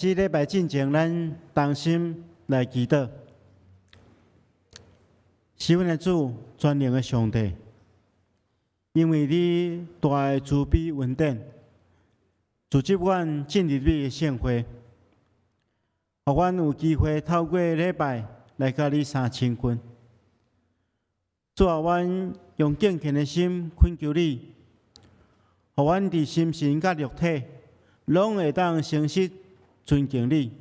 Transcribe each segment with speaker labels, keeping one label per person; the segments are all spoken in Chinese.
Speaker 1: 这礼拜进前，咱同心来祈祷，是阮的主，全能的上帝，因为你大的慈悲恩典，组织阮进入你的圣会，互阮有机会透过礼拜来甲你相亲近。主啊，阮用敬虔的心恳求你，互阮伫心神甲肉体，拢会当诚实尊敬你、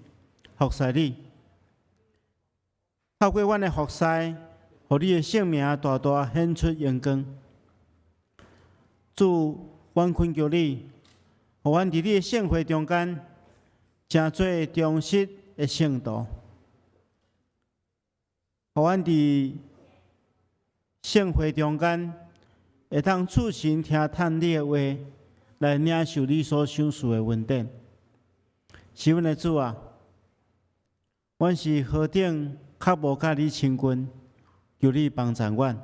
Speaker 1: 服侍你。透过阮的服侍，互你的圣名大大显出荣光。主，阮恳求你，互阮伫你的圣会中间，成做忠实的圣徒。互阮伫圣会中间，会当处心听叹你的话，来领受你所赏赐的恩典。是阮的主啊，阮是何等较无甲你亲近，求你帮助阮。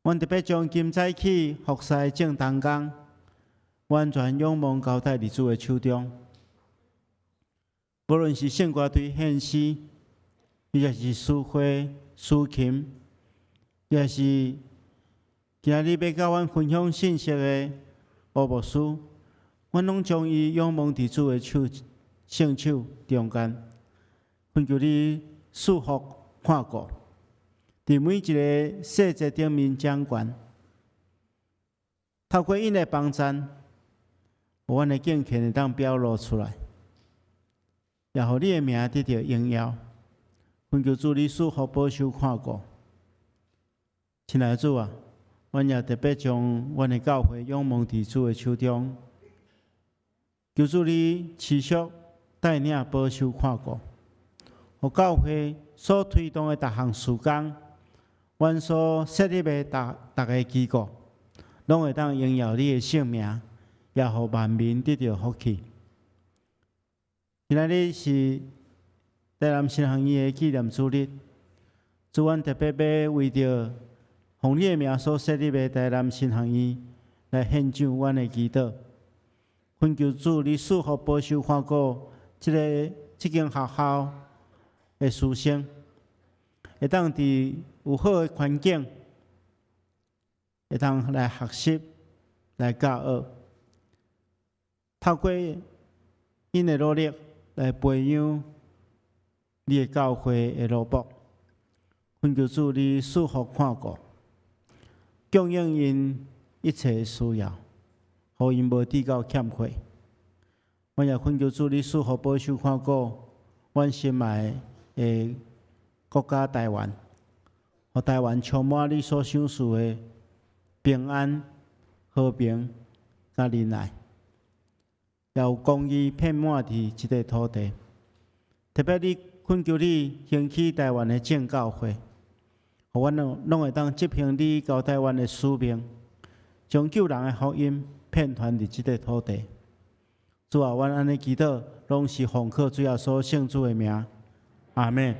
Speaker 1: 阮特别将今早起服侍正当工，完全仰望交代伫主的手中。无论是圣歌队献诗，亦或是诗花、诗琴，亦或是今日要甲阮分享信息的乌牧师，阮拢将伊仰望伫主的圣手中间，恳求你赐福看顾，伫每一个细节顶面掌权，透过因的帮助，互阮的敬虔会当表露出来，也互你的名得到荣耀。恳求主你赐福保守看顾，亲爱的主啊，阮也特别将阮的教会仰望伫主的手中，求主你持续带领保守看顾，互教会所推动的各项事工，阮所设立的各个机构，拢会当荣耀你的圣名，也互万民得到福气。今仔日是台南新行医的纪念主日，主阮特别要为着奉你的名所设立的台南新行医来献上阮的祈祷，恳求主你赐福保守看顾这间学校的师生，会当伫有好的环境，会当来学习、来教学，透过因的努力来培养你的教会的路幕。恳求主你赐福看顾，供应因一切需要，互因无地到欠缺。我也恳求主你赐福保守看顾阮心爱的国家台湾，互台湾充满你所赏赐的平安、和平、甲仁爱，也有公义遍满伫即个土地。特别你恳求你兴起台湾的正教会，互阮拢会当执行你交代阮的使命，将救人的福音遍传伫即个土地。主啊，阮安尼祈祷，拢是奉靠主耶稣圣主的名，阿门。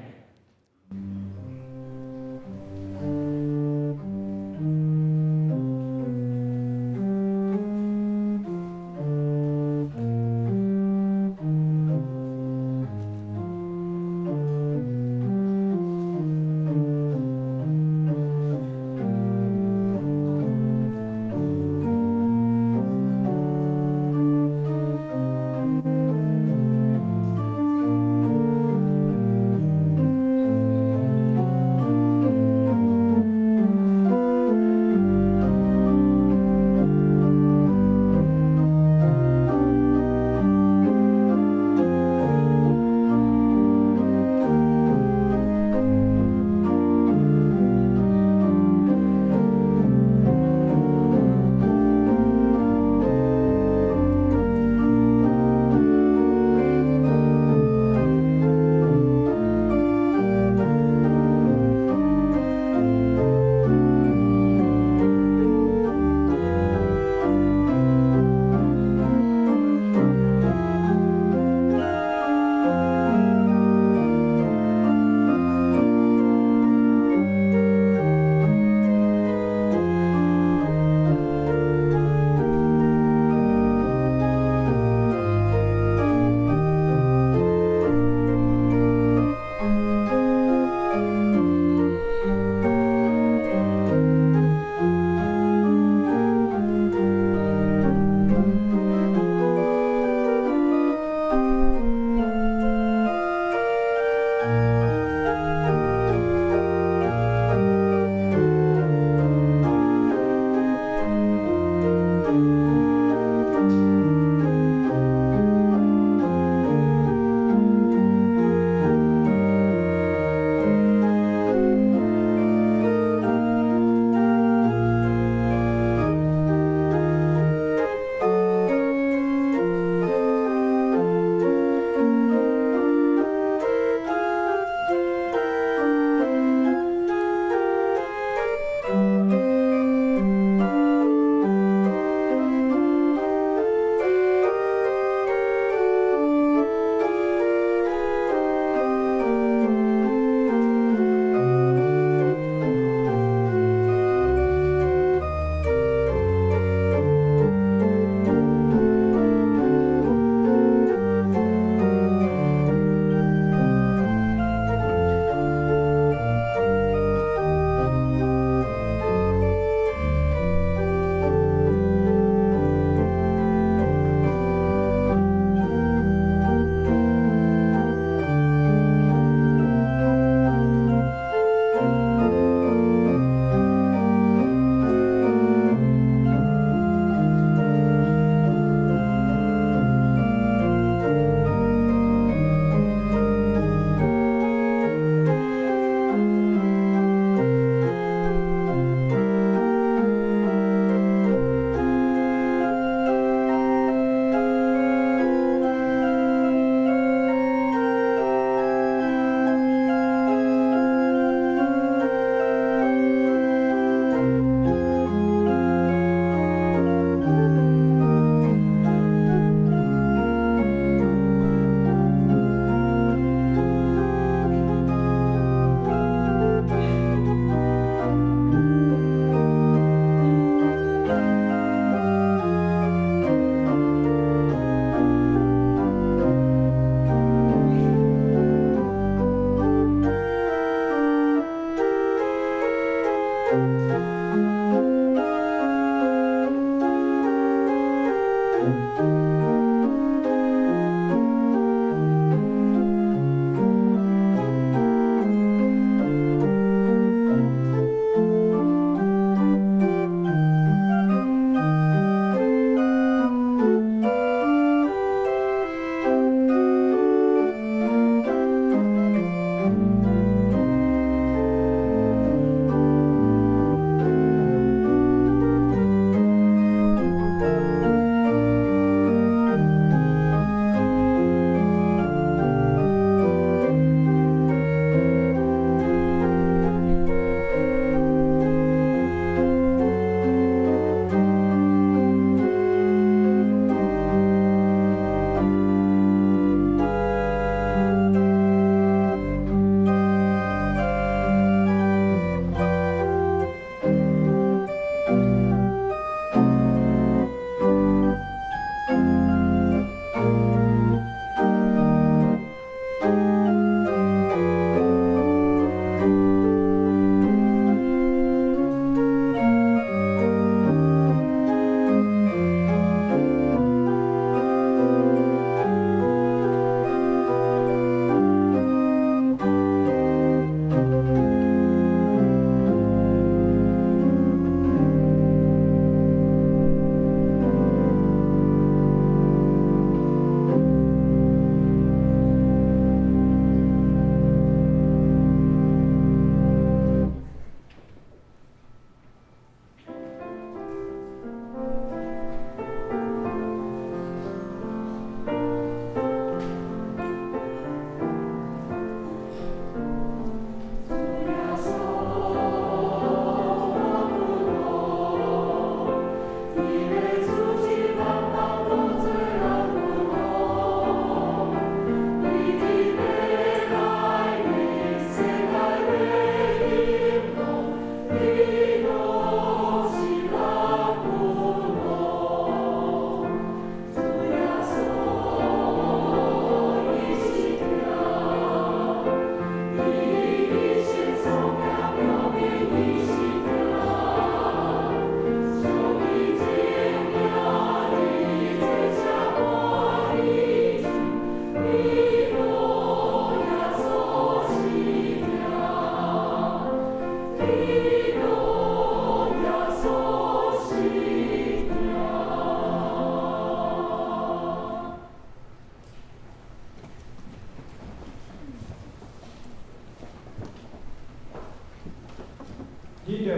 Speaker 2: 你着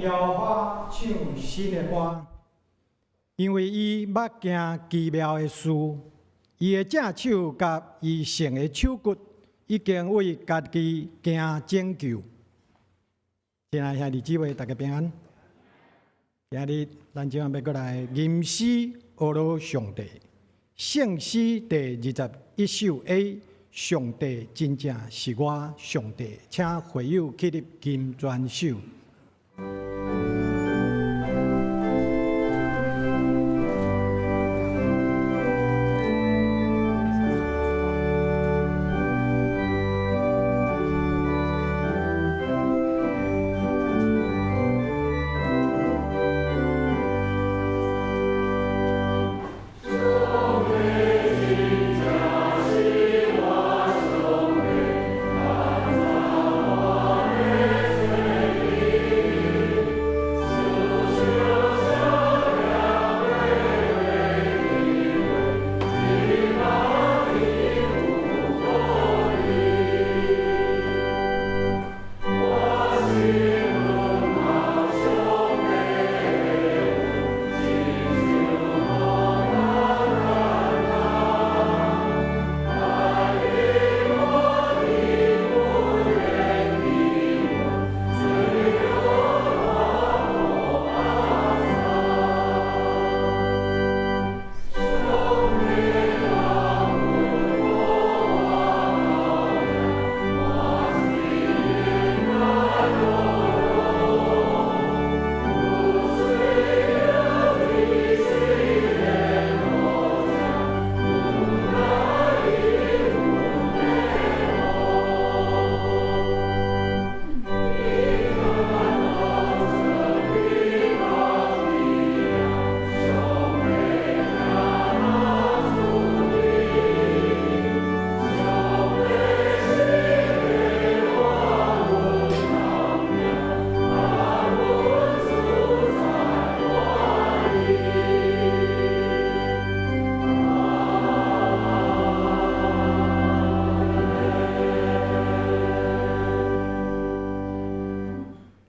Speaker 2: 摇花唱新的歌，因为伊捌行奇妙的事，伊的正手甲伊成的手骨，已经为家己行拯救。亲爱兄弟姊妹，大家平安。今日咱今晚要过来吟诗阿罗上帝，圣诗第21首 A。上帝真正是我上帝，请会友起立金泉手。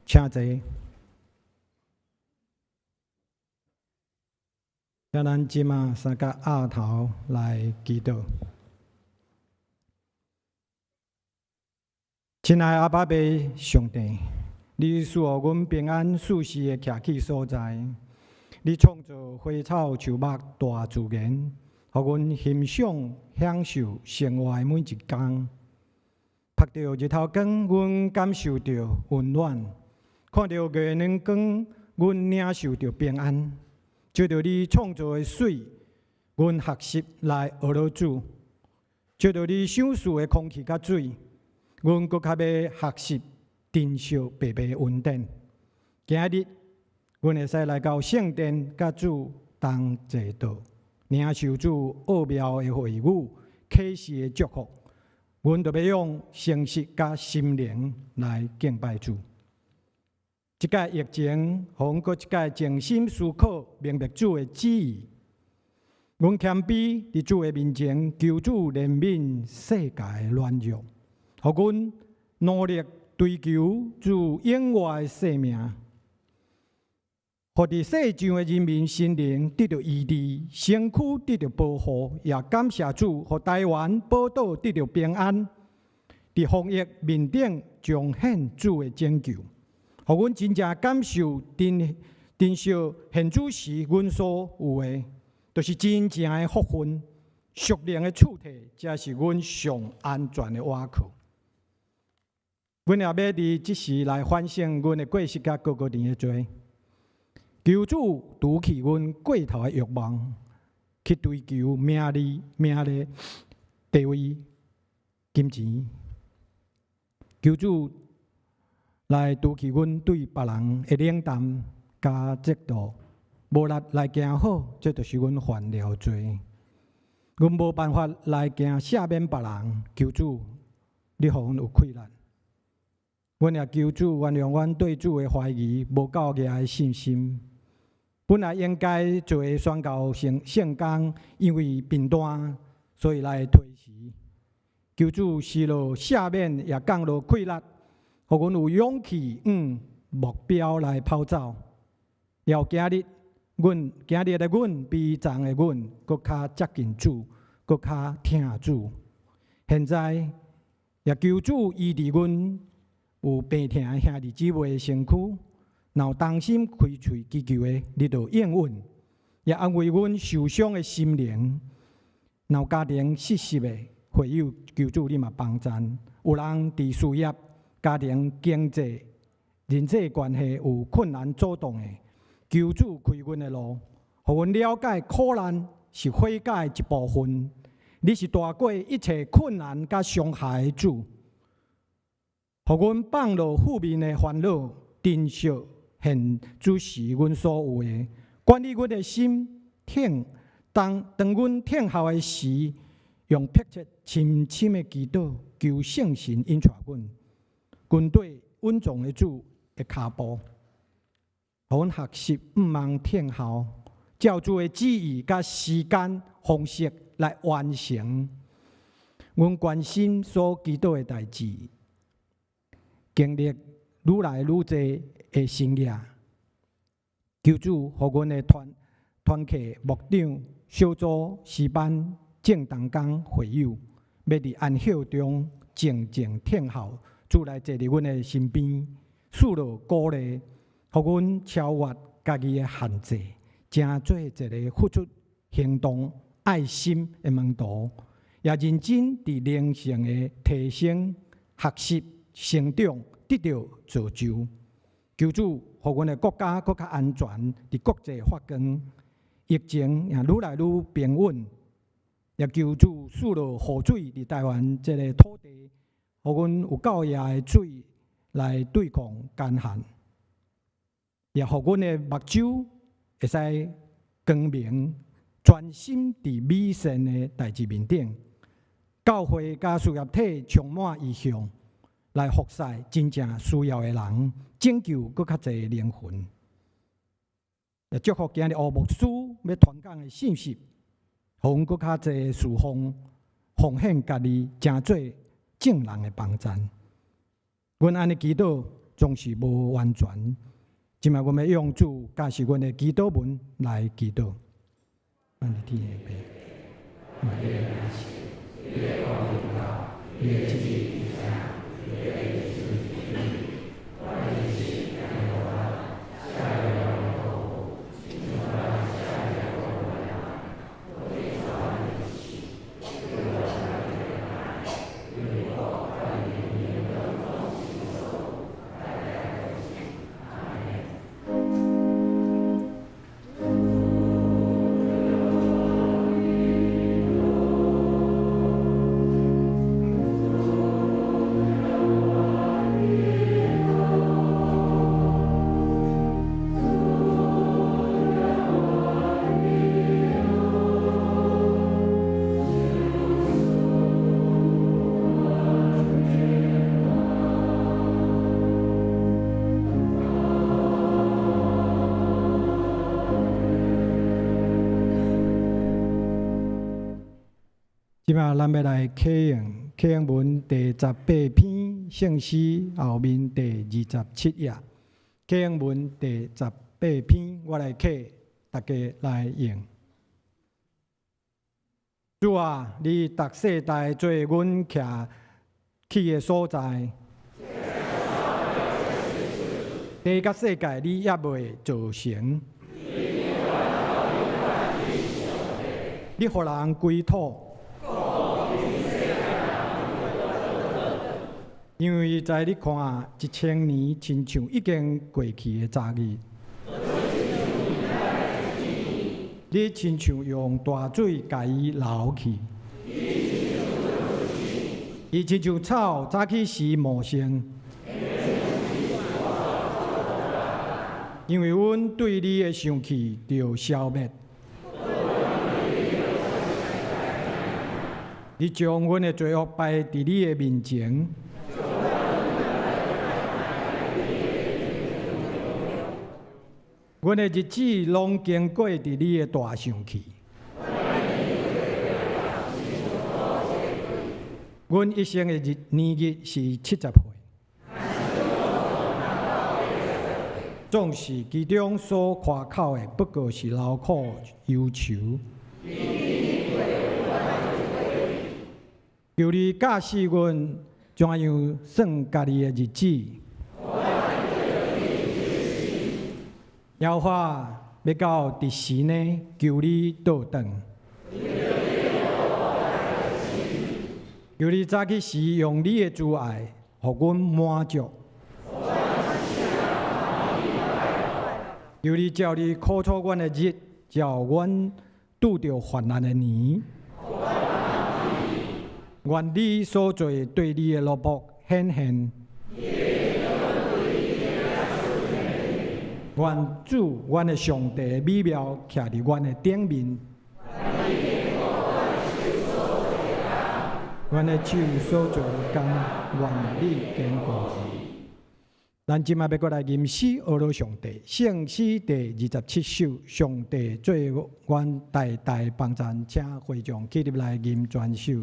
Speaker 2: 请坐，请咱即马三甲额头来祈祷。亲爱阿爸爸上帝，你赐予阮平安舒适的徛起所在，你创造花草树木大自然，互阮欣赏享受生活的每一天。晒着日头光，阮感受着温暖。看到月亮光，阮领受着平安；照着你创造的水，阮学习来学老主；照着你赏赐的空气甲水，阮搁较要学习珍惜白白恩典。今日，阮会使来到圣殿，甲主同坐道，领受主奥妙的话语、启示的祝福。阮就要用诚实甲心灵来敬拜主。即届疫情，互阮搁一届静心思考，明白主的旨意。阮谦卑伫主的面前，求主怜悯世界的软弱，互阮努力追求主永活的生命，互伫世上的人民心灵得到医治，身躯得到保护，也感谢主，互台湾宝岛得到平安，伫防疫面顶彰显主的拯救。互阮真正感受珍惜现主时，阮所有的，就是真正的福分、属灵的厝体，才是阮上安全的倚靠。阮也要伫即时来反省阮的过失甲各个年的罪，求主除去阮过头的欲望，去追求名利、地位、金钱，求主来除去阮对别人的冷淡加嫉妒，无力来行好，这就是阮犯了罪。阮无办法来行赦免别人，求主你互阮有困难。阮也求主原谅阮对主的怀疑，无够硬的信心。本来应该做宣告圣工，因为病单，所以来推迟。求主施落赦免，也降落困难。互阮有勇气，目标来跑走。要今日的阮比昨的阮搁较接近主，搁较听主。现在也求主医治阮有病痛的兄弟姊妹的身躯，若有当心开喙祈求的，你就应允，也安慰阮受伤的心灵。若有家庭失失的会友，求主你嘛帮衬。有人伫事业、家庭、经济、人际关系有困难阻挡的，求主开阮的路，互阮了解苦难是悔改一部分。你是大过一切困难甲伤害的主，互阮放落负面的烦恼，珍惜现主是阮所有的，管理阮的心。当阮听候的时，用迫切深深的祈祷，求圣神引带阮，军队稳重的主的脚步，互阮学习毋茫听候，照主的旨意甲时间方式来完成阮关心所祈祷的代志，经历愈来愈多的生涯。求主互阮的团契、牧长、小组、诗班、正同工会友，要伫安息中静静听候，主来坐伫阮的身边，赐落鼓励，互阮超越家己的限制，成做一个付出行动、爱心的门徒，也认真伫灵性的提升、学习、成长，得到造就。求主互阮的国家更较安全，伫国际发光，疫情也愈来愈平稳。也求主赐落雨水伫台湾这个土地，互阮有够爷的水来对抗干旱，也互阮的目睭会使光明，专心伫美善的代志面顶。教会甲事业体充满意向，来服侍真正需要的人，拯救更较侪灵魂。也祝福今日乌牧师要传讲的信息，互阮更较侪侍奉献家己，成做正人的帮衬。阮安尼祈祷总是无完全，今麦阮要用主教示阮的祈祷文来祈祷。咱伫天下边，你的名字，你的国度到，你的旨意如下，你的意思如地，我的心感我了，下有我，请我让下有我了，我的少年气，我的少年爱，为我万年年的梦行走，大家都行，阿门。即摆咱要来启用文第18篇圣诗后面第27页。启用文第18篇，我来启，大家来用。主啊，你逐世代做阮徛去的所在，地甲世界你也未造成，你互人归土。因为在你看1000年，亲像已经过去的昨日，你亲像用大水甲伊流去，伊亲像草早起时茂盛。因为阮对你的生气就消灭，你将阮的罪恶摆伫你的面前。阮的日子拢经过伫你的大生气，阮一生的年日是70岁，总是其中所夸口的，不过是劳苦忧愁。求你教示阮怎样算家己的日子。要法要到第时呢？求你倒转。求你早起时用你的慈爱，互阮满足。求你照你苦楚阮的日，照阮拄着患难的年。愿你所做对你的罗卜显现。愿主，阮的上帝的美妙徛伫阮的顶面。阮的手所做的工，愿你坚固。咱即摆要过来吟诗阿罗上帝，圣诗第27首，上帝做阮代代帮赞，请会众起立来吟全首。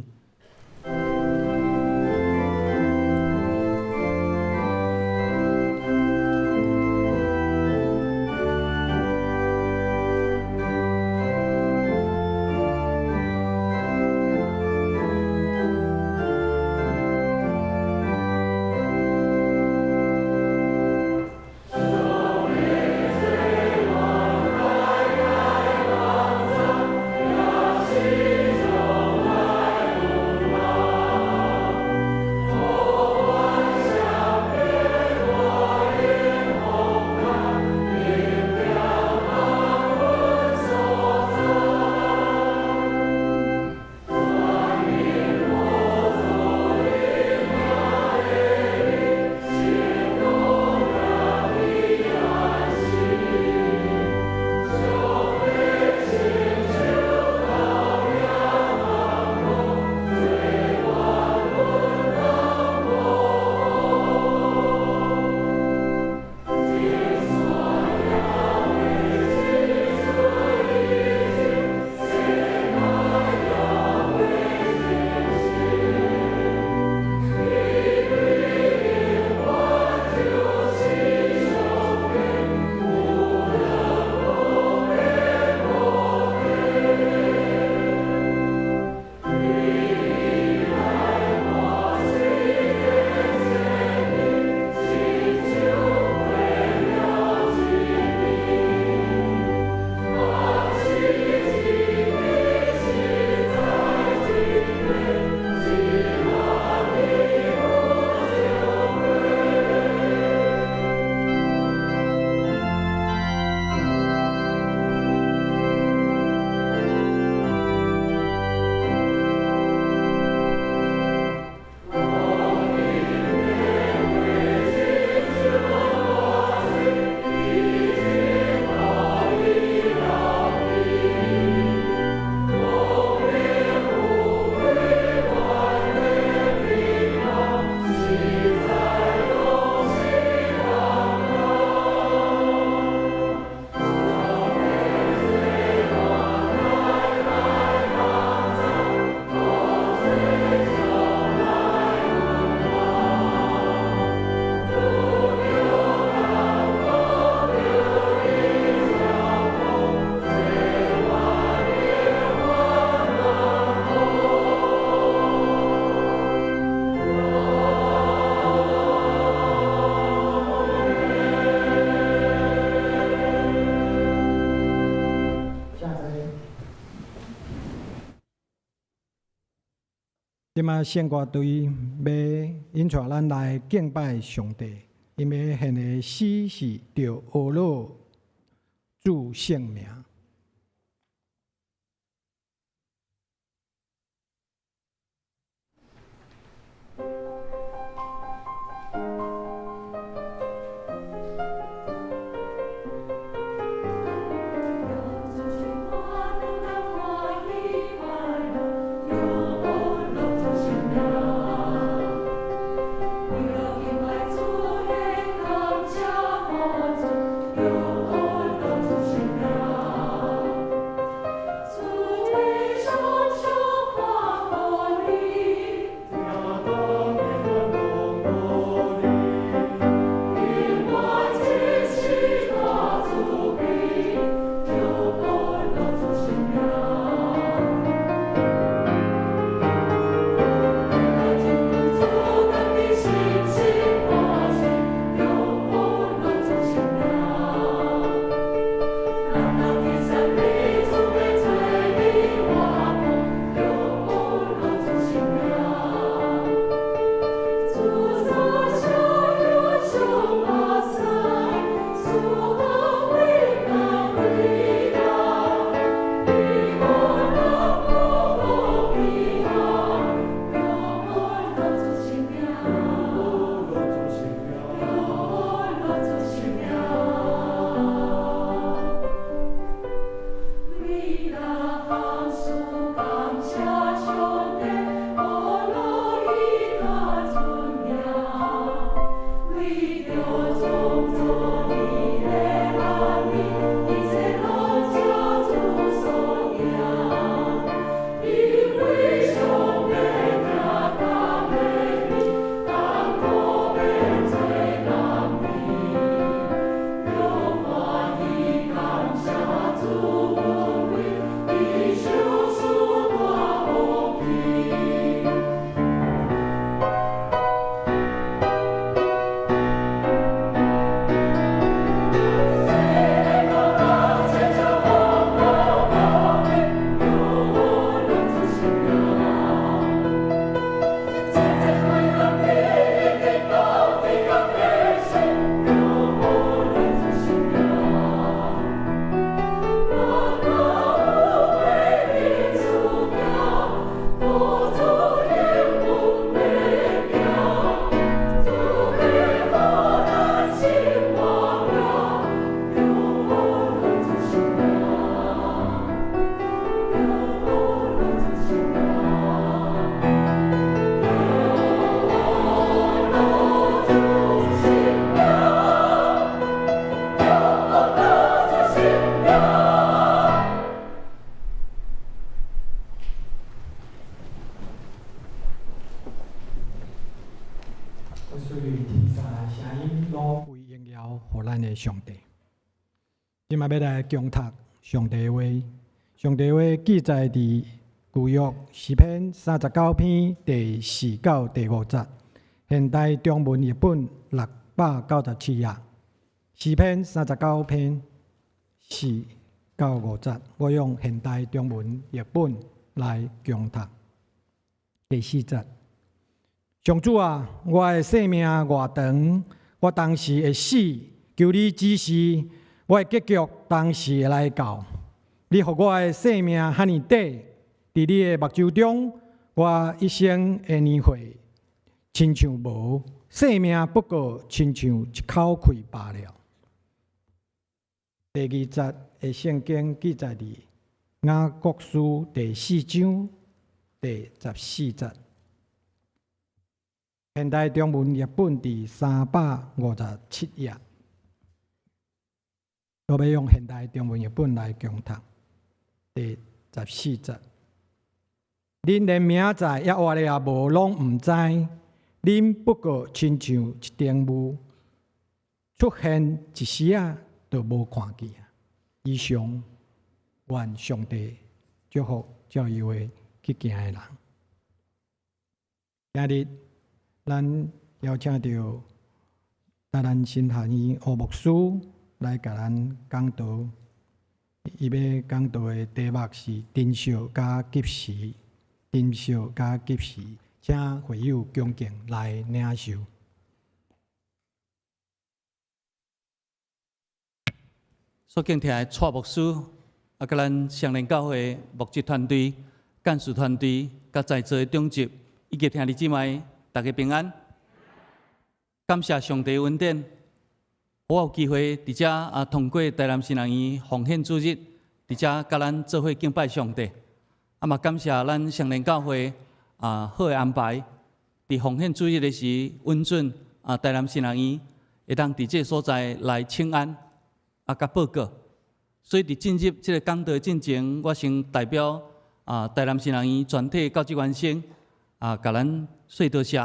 Speaker 2: 即马献歌队要引带咱来敬拜上帝，因为献的诗是着俄罗主圣名。
Speaker 3: 有
Speaker 2: 互咱的上帝。今嘛要来共读上帝话，上帝话记载伫旧约诗篇39篇第4到第5节，现代中文译本697页。诗篇39篇4到5节，我用现代中文译本来共读。第4节，上主啊，我的生命偌长，我当时会死，求你指示我的结局，当时会来到。你予我的生命遐尼短，伫你的目睭中，我一生的年岁，亲像无生命，不过亲像一口气罢了。第2节的圣经记载伫雅各书第4章第14节，现代中文译本第357页。我要用现代中文译本来共读。第14节，恁连明在也活了也无，拢毋知，恁不过亲像一顶雾，出现一时啊，就无看见。以上，愿上帝祝福照伊话去行的人。今日，咱邀请到咱新学院吴牧师来甲咱讲道。伊要讲道的题目是珍惜加及时，珍惜加及时，请会友恭敬来领受。
Speaker 3: 所敬听的蔡牧师，甲咱上联教会牧职团队、干事团队，甲在座的长职，以及兄弟姊妹，大家平安。感谢上帝恩典。我有机会伫遮通过台南新人院奉献主日，伫遮甲咱做伙敬拜上帝。嘛感谢咱上联教会好的安排，伫奉献主日的时，允准台南新人院会当伫这个所在来请安甲报告。所以伫进入这个讲道进前，我先代表台南新人院全体教职员生甲咱说多谢，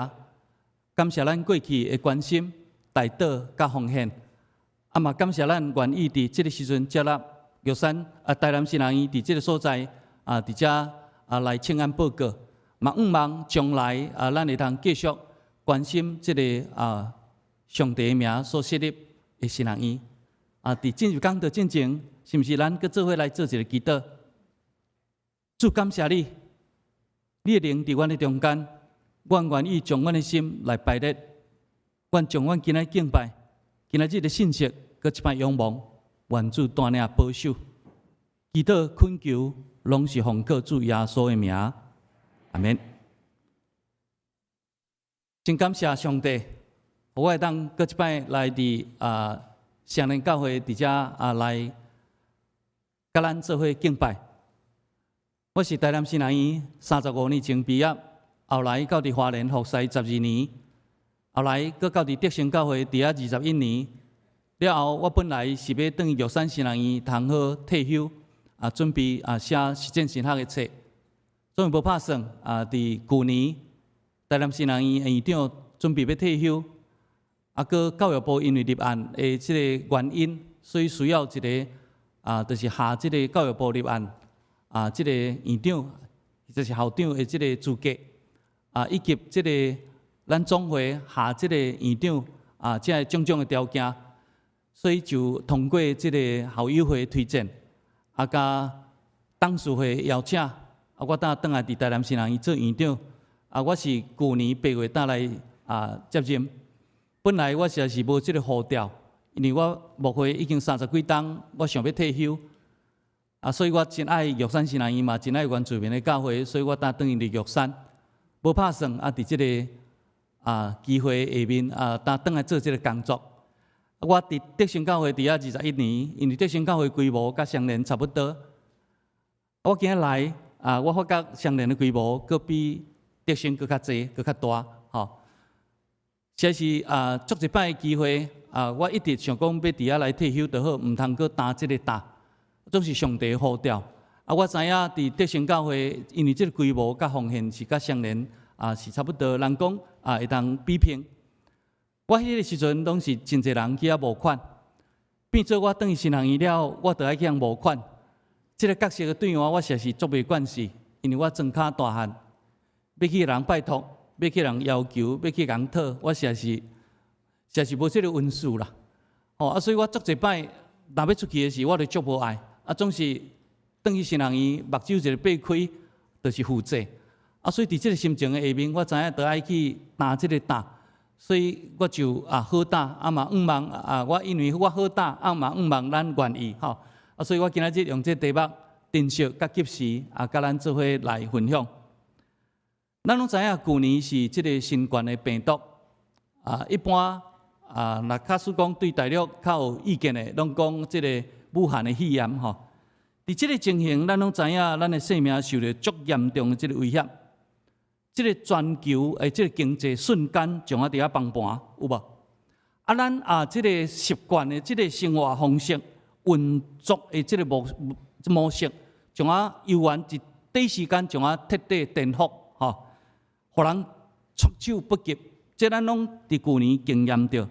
Speaker 3: 感谢咱过去的关心、代祷甲奉献。嘛感谢咱愿意伫即个时阵接纳玉山台南新人院伫即个所在伫遮来请安报告，嘛望将来咱会通继续关心即个上帝的名所设立的新人院。伫进入讲道进前，是毋是咱搁做伙来做一个祈祷？主感谢你，你的灵伫阮的中间，阮愿意将阮的心来摆列，阮将阮今仔敬拜。今仔日的信息，搁一摆仰望，愿主带领保守，祈祷恳求，拢是奉靠主耶稣的名，阿免。真感谢上帝，我会当搁一摆来伫上联教会伫遮来，甲咱做伙敬拜。我是台南新人院35年前毕业，后来到伫花莲服侍12年。后来，搁到伫德兴教会伫遐21年，了后我本来是要转玉山新人院通好退休，准备写实践神学的册，总是无拍算伫旧年台南新人院院长准备要退休，搁教育部因为立案的即个原因，所以需要一个就是下即个教育部立案即个院长，就是校长的即个资格以及即个。咱总会下即个院长即个种种的条件，所以就通过即个校友会推荐，甲董事会邀请，我当来伫台南新人院做院长，我是去年8月来接任。本来我实在是无即个呼调，因为我牧会已经30几冬，我想要退休，所以我真爱玉山新人院嘛，真爱原住民的教会，所以我当转去玉山，无拍算伫即个。机会下面当来做这个工作。我伫德兴教会伫遐21年，因为德兴教会规模甲上联差不多。我今日来我发觉上联的规模佫比德兴佫较济，佫较大。吼，实在是足一摆的机会我一直想讲要伫遐来退休就好，毋通佫担即个担，总是上帝呼召。我知影伫德兴教会，因为即个规模甲奉献是甲上联是差不多，人讲会当比拼，我迄个时阵拢是真侪人去遐募款，变做我转去新人医了，我着爱去遐募款。即个角色对我实在是足袂惯势，因为我庄脚大汉，要去人拜托，要去人要求，要去人讨，我实在是无即个温数啦。所以我足侪摆，若要出去的时，我就足无爱，总是转去新人医，目睭一个闭开，就是负债。所以伫即个心情的下面，我知影着爱去担即个担。所以我就好打，嘛毋望我因为我好打，嘛毋望咱愿意所以我今仔日用这题目珍惜甲及时甲咱做伙来分享。咱拢知影旧年是即个新冠的病毒一般若假使讲对大陆较有意见的，拢讲即个武汉的肺炎伫即个情形，咱拢知影咱的生命受到足严重的即个威胁。即个全球的即个经济瞬间将伫遐崩盘，有无？咱即个习惯的即个生活方式、运作的即个模式，将悠然一短时间将彻底颠覆，互人措手不及。即咱拢伫旧年经验着，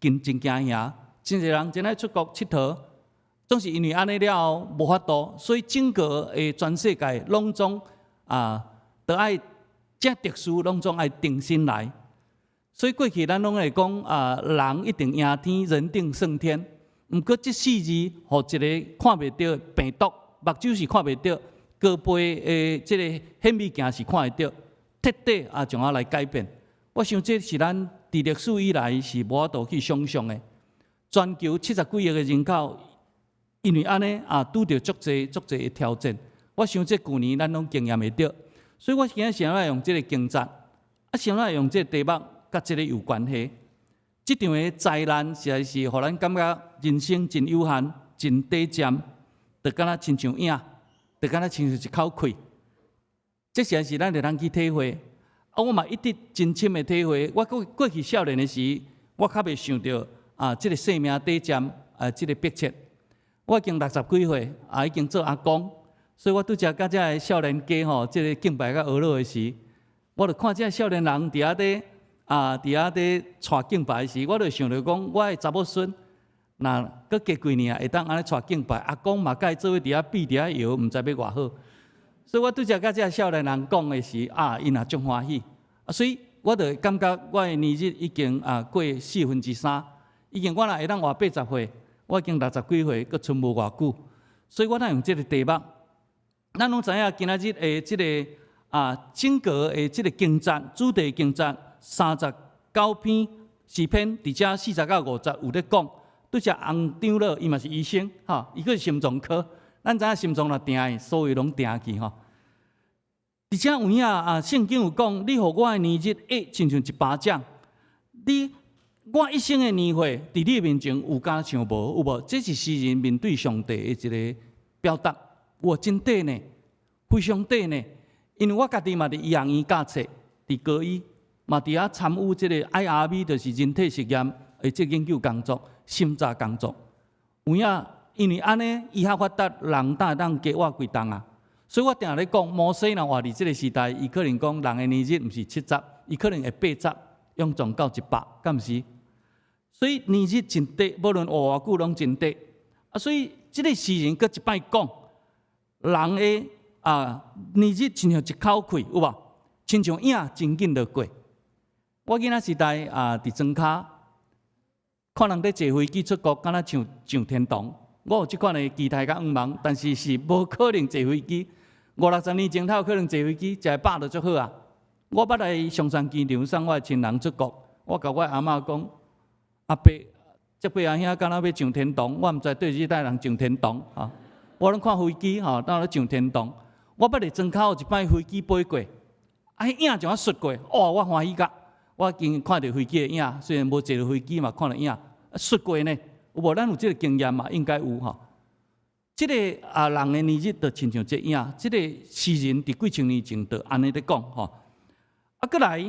Speaker 3: 真惊吓，真侪人真爱出国佚佗，总是因为安尼了后无法度，所以整个的全世界拢总着爱。遮特殊，拢总爱定心来。所以过去咱拢会讲人一定赢天，人定胜天。毋过即4字，互一个看袂到病毒，目睭是看袂到，高背的即个显微镜是看会到，彻底将来改变。我想这是咱伫历史以来是无法度去想象的。全球70几亿的人口，因为安尼拄着足侪的挑战。我想这旧年咱拢经验会到。所以我今日想要用这个经济，想要用这个题目甲这个有关系。这场的灾难实在是，互咱感觉人生真有限、真短暂，就敢若亲像影，就敢若亲像一口气。这实在是咱会通去体会。我嘛一直真深的体会。我过去少年的时，我较袂想到这个生命短暂这个迫切。我已经60几岁，已经做阿公。所以我拄则甲遮个少年家即个敬拜甲学乐的时，我就看遮个少年人伫遐底带敬拜的时，我就想着讲，我的查某孙，若搁加几年会当安尼带敬拜，阿公嘛甲伊做伙伫遐比伫遐摇，毋知要偌好。所以我拄则甲遮个少年人讲的时，因也足欢喜。所以我就感觉我的年日已经过3/4，已经我若会当活80岁，我已经60几岁，搁剩无偌久。所以我用即个题目。咱拢知影，今仔日的即个整个的即个经济主题经济39篇视频，伫遮40到50有咧讲。拄则洪长老伊嘛是医生，伊个是心脏科。咱知影心脏若定的，所有拢定去而且有影圣经有讲，你互我的年日亲像一巴掌，我一生的年岁伫你面前有加像无，有无？这是诗人面对上帝的一个表达。我真短呢，非常短呢，因为我家己嘛伫医学院教册，伫高医嘛伫遐参与即个 IRB， 就是人体实验的即研究工作、审查工作。有影，因为安尼医学发达，人当加活几档所以我定咧讲，摩西若活伫即个时代，伊可能讲人的年日毋是70，伊可能会80，永壮到100，敢毋是？所以年日真短，无论活偌久拢真短。所以即个诗人搁一摆讲。人的年日亲像一口气，有无？亲像影真紧就过。我囡仔时代伫庄脚，看人伫坐飞机出国，敢若上天堂。我有即款的期待甲愿望，但是是无可能坐飞机。50-60年前，才有可能坐飞机，食饱就足好我捌来上山机场送我的亲人出国，我甲我阿嬷讲：阿伯，这辈阿兄敢若要上天堂，我毋知对即代人上天堂我拢看飞机当咧上天堂。我捌伫庄口有一摆飞机飞过，迄影就煞过，我欢喜甲。我已经看到飞机的影，虽然无坐到飞机嘛，看到影煞过呢。有无？咱有即个经验嘛？应该有即个人的年日就亲像这影，即个诗人伫几千年前就安尼咧讲过来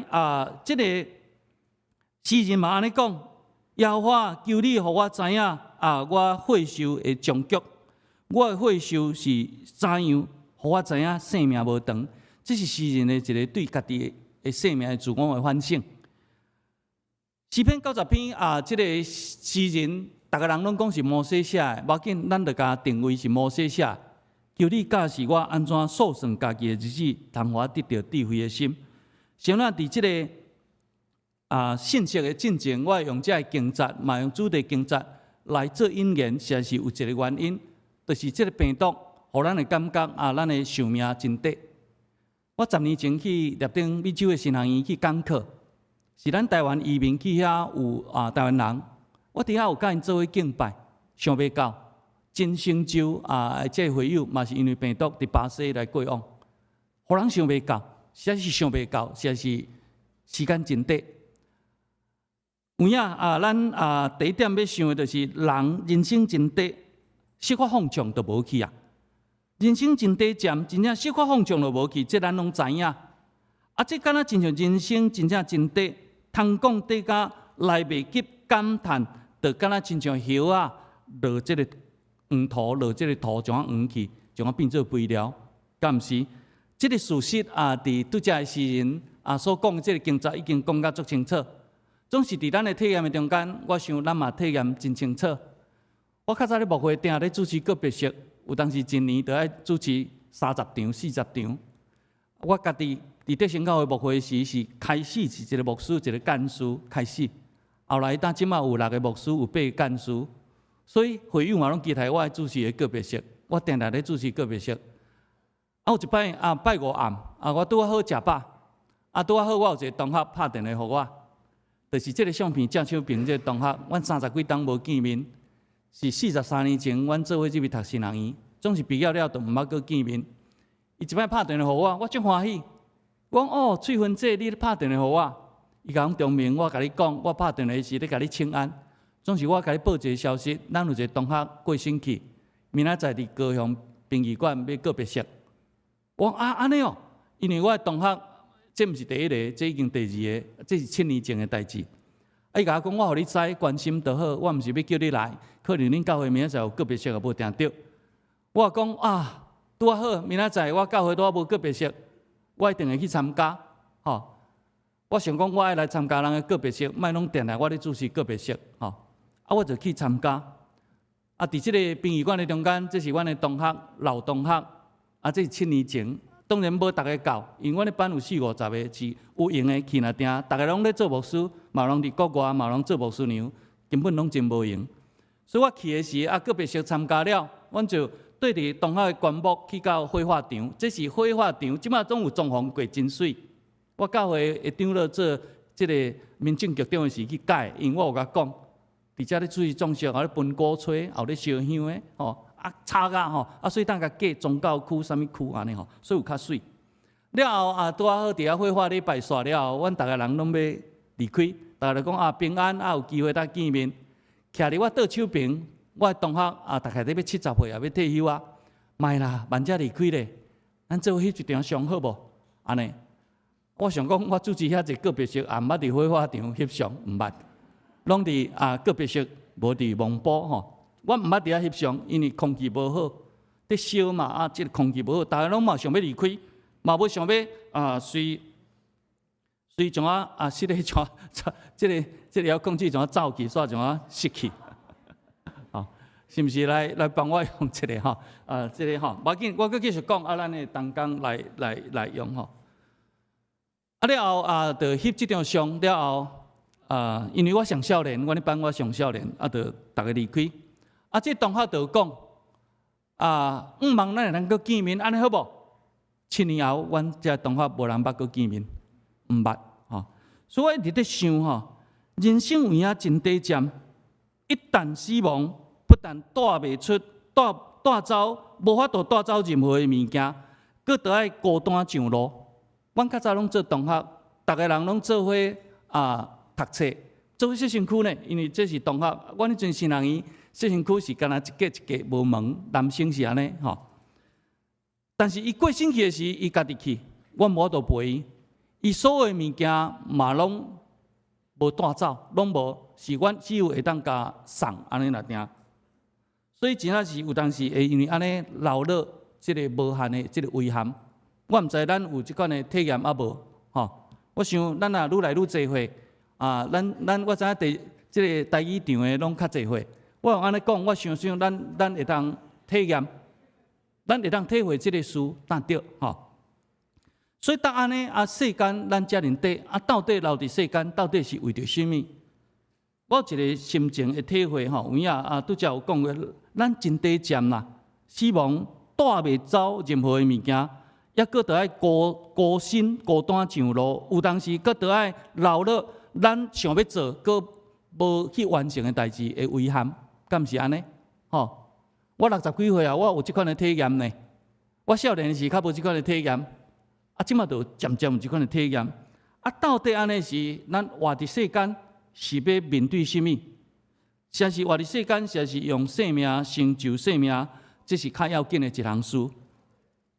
Speaker 3: 即个诗人嘛安尼讲：耶和华求你，互我知影我祸寿的终局。我的祸寿是怎样？互我知影生命无长。这是诗人的一个对家己的生命的自我的反省。诗篇90篇这个诗人，大家人拢讲是摩西写的，无要紧，咱就甲定位是摩西写的。求你教示我安怎数算家己的日子，通我得到智慧的心。想咱伫即个信息的进程，我用这个经节，嘛用主题经节来做引言，实在是有一个原因，就是即个病毒，互咱的感觉咱的寿命真短。我10年前去立顶美洲的新航院去讲课。是咱台湾移民去遐有台湾人，我伫遐有甲因做伙敬拜，想袂到真成就这个会友嘛是因为病毒伫巴西来过往，互人想袂到，实在是想袂到，实在是时间真短。有影咱第一点要想的就是人人生真短，适发放纵都无去啊！人生真短暂，真正适发放纵都无去，这咱拢知影。这敢若亲像人生真正真短。通讲短甲来袂及感叹，就敢若亲像叶落即个黄土，落即个土将黄去，将变做肥料，敢毋是？即个事实伫拄则的诗人所讲的即个经节已经讲甲足清楚。总是伫咱的体验的中间，我想咱嘛体验真清楚。我较早咧牧会定咧主持个别式，有当时一年就爱主持30场、40场。我家己。伫德成教会牧会时，是开始是一个牧师、一个干事开始，后来当即马有6个牧师，有8个干事，所以会友嘛拢期待我主持的个别式，我定定咧主持个别式。有一摆拜五暗，我拄好食饱，拄好我有一个同学拍电话互我，就是即个相片正手边即个同学，阮30几档无见面，是43年前阮做伙入去读新人院，总是毕业了就毋捌搁见面。伊一摆拍电话互我，我真欢喜。我讲翠芬姐，你拍电话互我，伊讲中明，我甲你讲，我拍电话时咧甲你请安，总是我甲你报一个消息，咱有一个同学过身去，明仔载伫高雄殡仪馆要告别式。我讲安尼哦，因为我的同学，这毋是第一个，这已经第2个，这是7年前的代志。伊甲我讲，我互你知，关心就好，我毋是要叫你来，可能恁教会明仔载有告别式也无订到。我讲拄好，明仔载我教会拄无告别式。我一定会去参加，我想讲，我爱来参加人的告别式，莫拢定来我咧主持告别式，我就去参加。伫即个殡仪馆的中间，这是阮的同学，老同学，这是7年前，当然无逐个到，因为阮的班有40-50个，是有闲的去那订，逐个拢咧做牧师，嘛拢伫国外，嘛拢做牧师娘，根本拢真无闲。所以我去的时，告别式参加了，阮就。对伫同学的棺木去到火化场，这是火化场，即马总有装潢过真水。我教会会长了做即个民政局长的时去改，因为我有甲讲，伫遮咧注意装饰，咧分鼓吹，后咧烧香的，插啊，所以当甲隔宗教区、啥物区安尼所以有较水。了后拄好伫遐火化礼拜煞了后，阮逐个人拢要离开，逐个就讲平安有机会当见面，徛伫我倒手边。我的同学大概咧要70岁，也要退休莫啦，慢只离开咧。咱做迄一场上好无？安尼，我想讲，我主持遐一个别式，也毋捌伫火化场翕相，毋捌，拢伫个别式，无伫网播我毋捌伫遐翕相，因为空气无好，伫烧嘛即个空气无好，大家拢嘛想要离开，嘛无想要随怎失咧怎即个遥控器怎走去，煞怎失去。是毋是来帮我用这个这个无要紧，我搁继续讲咱的同工来用了后就翕这张相了后因为我上少年，阮咧班我上少年就逐个离开这同学就讲毋望咱会当搁见面，安尼好无？7年后，阮这同学无人捌搁见面，毋捌所以我一直在想人生有影真短暂，一旦死亡。不但带袂出、带走，无法度带走任何的物件，搁倒爱孤单上路。阮较早拢做同学，逐个人拢做伙读册，做伙小身躯呢。因为这是同学，阮迄阵新人院小身躯是干那一格一格无门，男生是安尼但是伊过身去的时，伊家己去，阮无法度陪伊。伊所有的物件嘛拢无带走，拢无，是阮只有会当甲送安尼来定。所以真正是有当时会因为安尼留落即个无限的即个遗憾。我毋知咱有即款的体验无我想咱愈来愈侪岁我知影即个台语场的拢较侪会。我用安尼讲，我想咱会当体验，咱会当体会即个事，当对吼。所以当安尼世间咱遮尔短，到底留伫世间，到底是为着甚物？我有一个心情的体会吼，有影拄则有讲过，咱真短暂啦，死亡带袂走任何的物件，抑搁着爱孤身孤单上路，有当时搁着爱留了咱想要做，搁无去完成的代志的遗憾，敢毋是安尼？吼，我60几岁我有即款的体验呢。我少年时较无即款的体验，即马就渐渐有即款的体验。到底安尼是咱活伫世间？是要面对甚物？实是活伫世间，实是用生命成就生命，这是较要紧的一项事。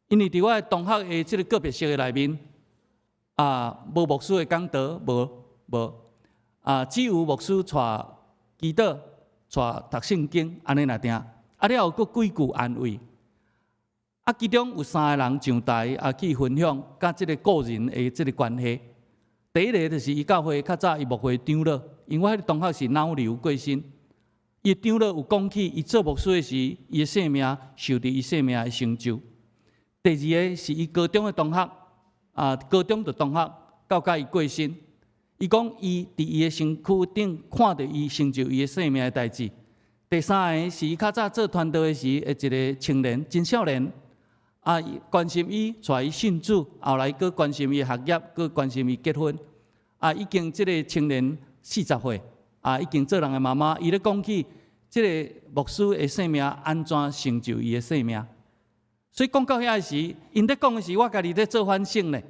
Speaker 3: 因为伫我同学的即个个别式的内面，无牧师的讲道，无，只有牧师带祈祷、带读圣经，安尼来定。了后佫几句安慰。其中有3个人上台去分享，甲即个个人的即个关系。第一个就是伊教会较早伊牧会长老，因为我迄个同学是脑瘤过身，伊长老有讲起伊做牧师的时，伊的生命受伫伊生命的成就。第二个是伊高中的同学，高中的同学到甲伊过身，伊讲伊伫伊的身躯顶看到伊成就伊的生命的代志。第三个是伊较早做传道的时的一个青年，真少年。关心伊，带伊信主，后来佫关心伊学业，佫关心伊结婚。已经即个青年40岁，已经做人的妈妈。伊咧讲起即个牧师的生命安怎成就伊的生命。所以讲到遐时，因咧讲的时，我家己咧做反省咧。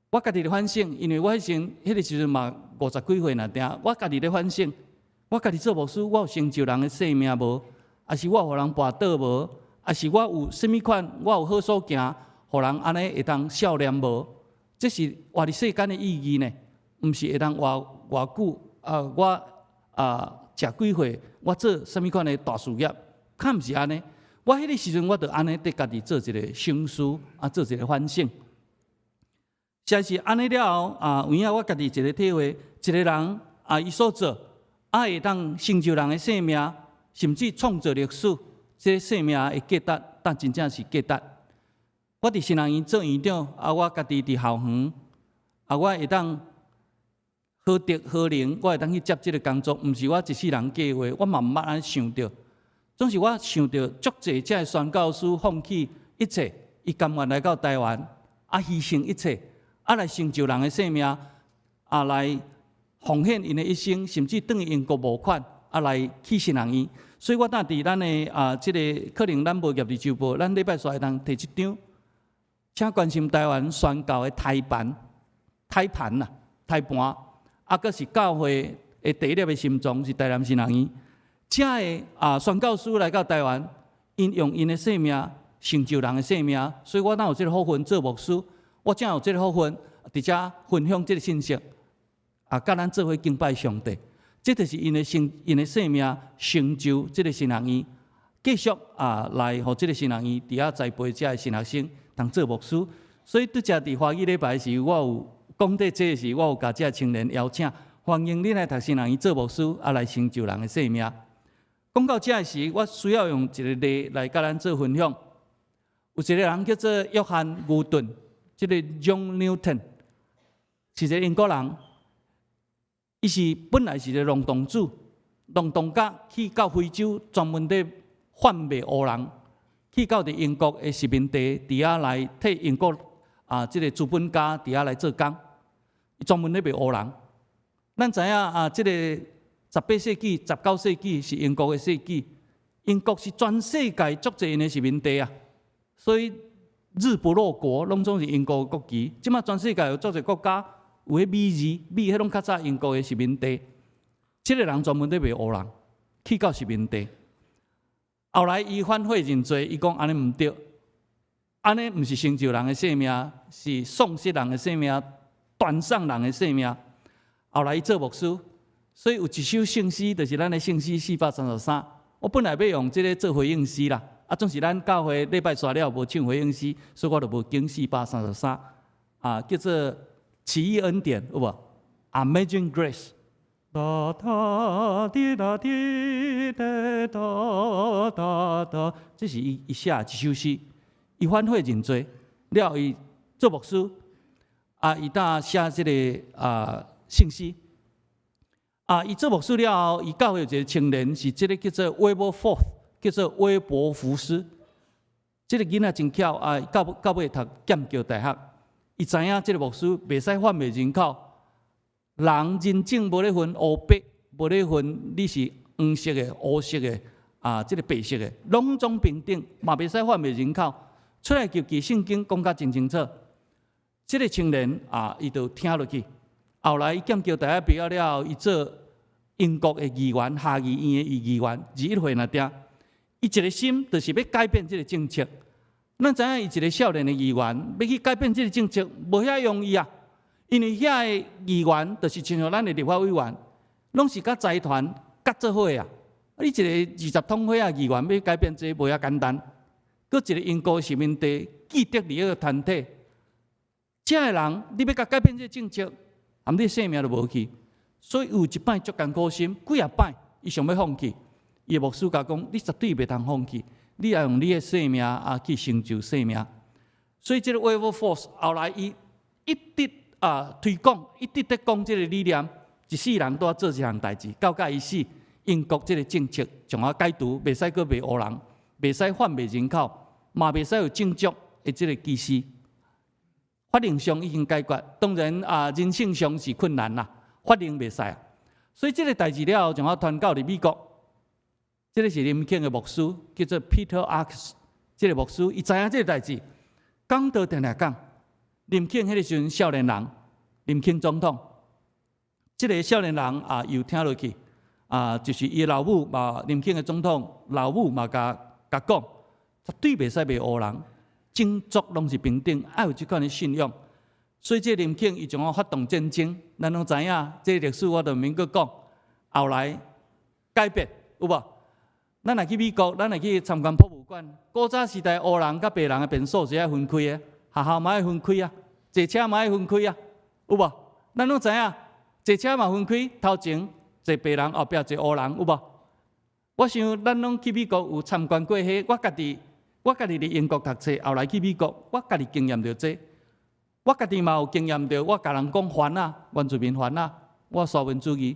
Speaker 3: 我家己咧反省，因为我迄个时阵嘛50几岁若定，我家己咧反省，我家己做牧师，我有成就人的生命无？还是我互人跋倒无？还是我有甚物款？我有好所行，互人安尼会当笑脸无？这是活伫世间的意义呢？毋是会当偌久我食几岁，我做甚物款的大事业？较毋是安尼。我迄个时阵，我着安尼对家己做一个省思，做一个反省。实是安尼了后，有影我家己一个体会，一个人伊所做会当成就人的生命，甚至创造历史。这个生命会价值，但真正是价值。我伫新人院做院长，我家己伫校园，我会当好德好能，我会当去接这个工作，毋是我一世人计划，我嘛毋捌安想到。总是我想到，足济这宣教师放弃一切，伊甘愿来到台湾，牺牲一切，来成就人的生命，来奉献因的一生，甚至等于英国募款，来去新人院。所以我当伫咱的即个可能咱无业伫周报，咱礼拜三会当摕一张，请关心台湾宣教的台盘，佚是教会的第一粒的心脏是台南新人院。这个宣教师来到台湾，因用因的生命成就人的生命，所以我哪有这个福分做牧师，我正有这个福分伫遮分享这个信息，甲咱做伙敬拜上帝。这就是因的生命成就这个新人院，继续来互这个新人院伫遐栽培这个新学生当做牧师。所以拄则伫花语礼拜时，我有讲到这时，我有甲这青年邀请，欢迎你来读新人院做牧师，来成就人的生命。讲到这时，我需要用一个例来甲咱做分享。有一个人叫做约翰·牛顿，这个 John Newton 是一个英国人。伊是本来是一个农场主，农场家去到非洲，专门咧贩卖乌人，去到伫英国的殖民地，伫遐来替英国即个资本家伫遐来做工，伊专门咧卖乌人。咱知影即个18世纪、19世纪是英国的世纪，英国是全世界足侪因的殖民地所以日不落国，拢总是英国的国旗。即马全世界有足侪国家。有迄美字，美迄拢较早英国的殖民地，这个人专门咧卖乌人，去到殖民地。后来伊反悔认罪，伊讲安尼毋对，安尼毋是成就人的生命，是丧失人的生命，断送人的生命。后来伊做牧师，所以有一首圣诗，就是咱的圣诗433。我本来要用这个做回应诗啦，总是咱教会礼拜三了无唱回应诗，所以我就无经433。叫做奇异恩典，有无 ？Amazing Grace，哒哒滴答滴答哒哒哒，这是伊写一首诗。伊反悔认罪了，伊做牧师伊当写这个信息伊做牧师了后，伊教会有一个青年是这个叫做威伯福，叫做威伯福斯。这个囡仔真巧到尾读剑桥大学，伊知影这个牧师袂使贩卖人口，人认证无咧分黑白，无咧分你是黄色的、黑色的这个白色的，拢总平等，嘛袂使贩卖人口。出来求其圣经讲甲真清楚。这个青年伊就听落去。后来伊剑桥大学毕业了后，伊做英国的议员，下议院的议员，21岁那点。伊一个心就是要改变这个政策。咱知影伊一个少年的议员，要去改变这个政策，无遐容易啊。因为遐个议员，就是亲像咱的立法委员，拢是甲财团合作伙啊。你一个20通岁议员要改变这无遐简单。搁一个英国殖民地既得利益的团体，这个人你要甲改变这个政策，你性命都无去。所以有一摆足艰苦心，几啊摆伊想要放弃。伊的牧师甲讲：你绝对袂通放弃，你要用你的性命去成就性命。所以这个 Wilberforce 后来伊一直推广，一直在讲这个理念，一世人都要做这项代志，到甲伊死，英国这个政策从改除，袂使搁卖黑人，袂使贩卖人口，嘛袂使有种族的这个歧视。法令上已经解决，当然人性上是困难啦，法令袂使。所以这个代志了后，从传到美国。这个是林肯的牧师，叫做 Peter Arks。这个牧师，伊知影这个代志，讲到定定讲。林肯迄个时阵少年人，林肯总统，这个少年人又听落去，就是伊老母嘛，林肯的总统老母嘛，甲讲，绝对袂使卖黑人，种族拢是平等，爱有这款的信仰。所以这林肯伊从发动战争，咱拢知影，这个历史我就免阁讲。后来改变有无？咱来去美国，咱来去参观博物馆。古早时代，黑人甲白人的便所是爱分开的，学校嘛爱分开啊，坐车嘛爱分开啊，有无？咱拢知影，坐车嘛分开，头前坐白人，后壁坐黑人，有无？我想咱拢去美国有参观过迄，我家己伫英国读册，后来去美国，我家己经验到这，我家己嘛有经验到，我甲人讲烦啊，原住民烦啊，我沙文主义，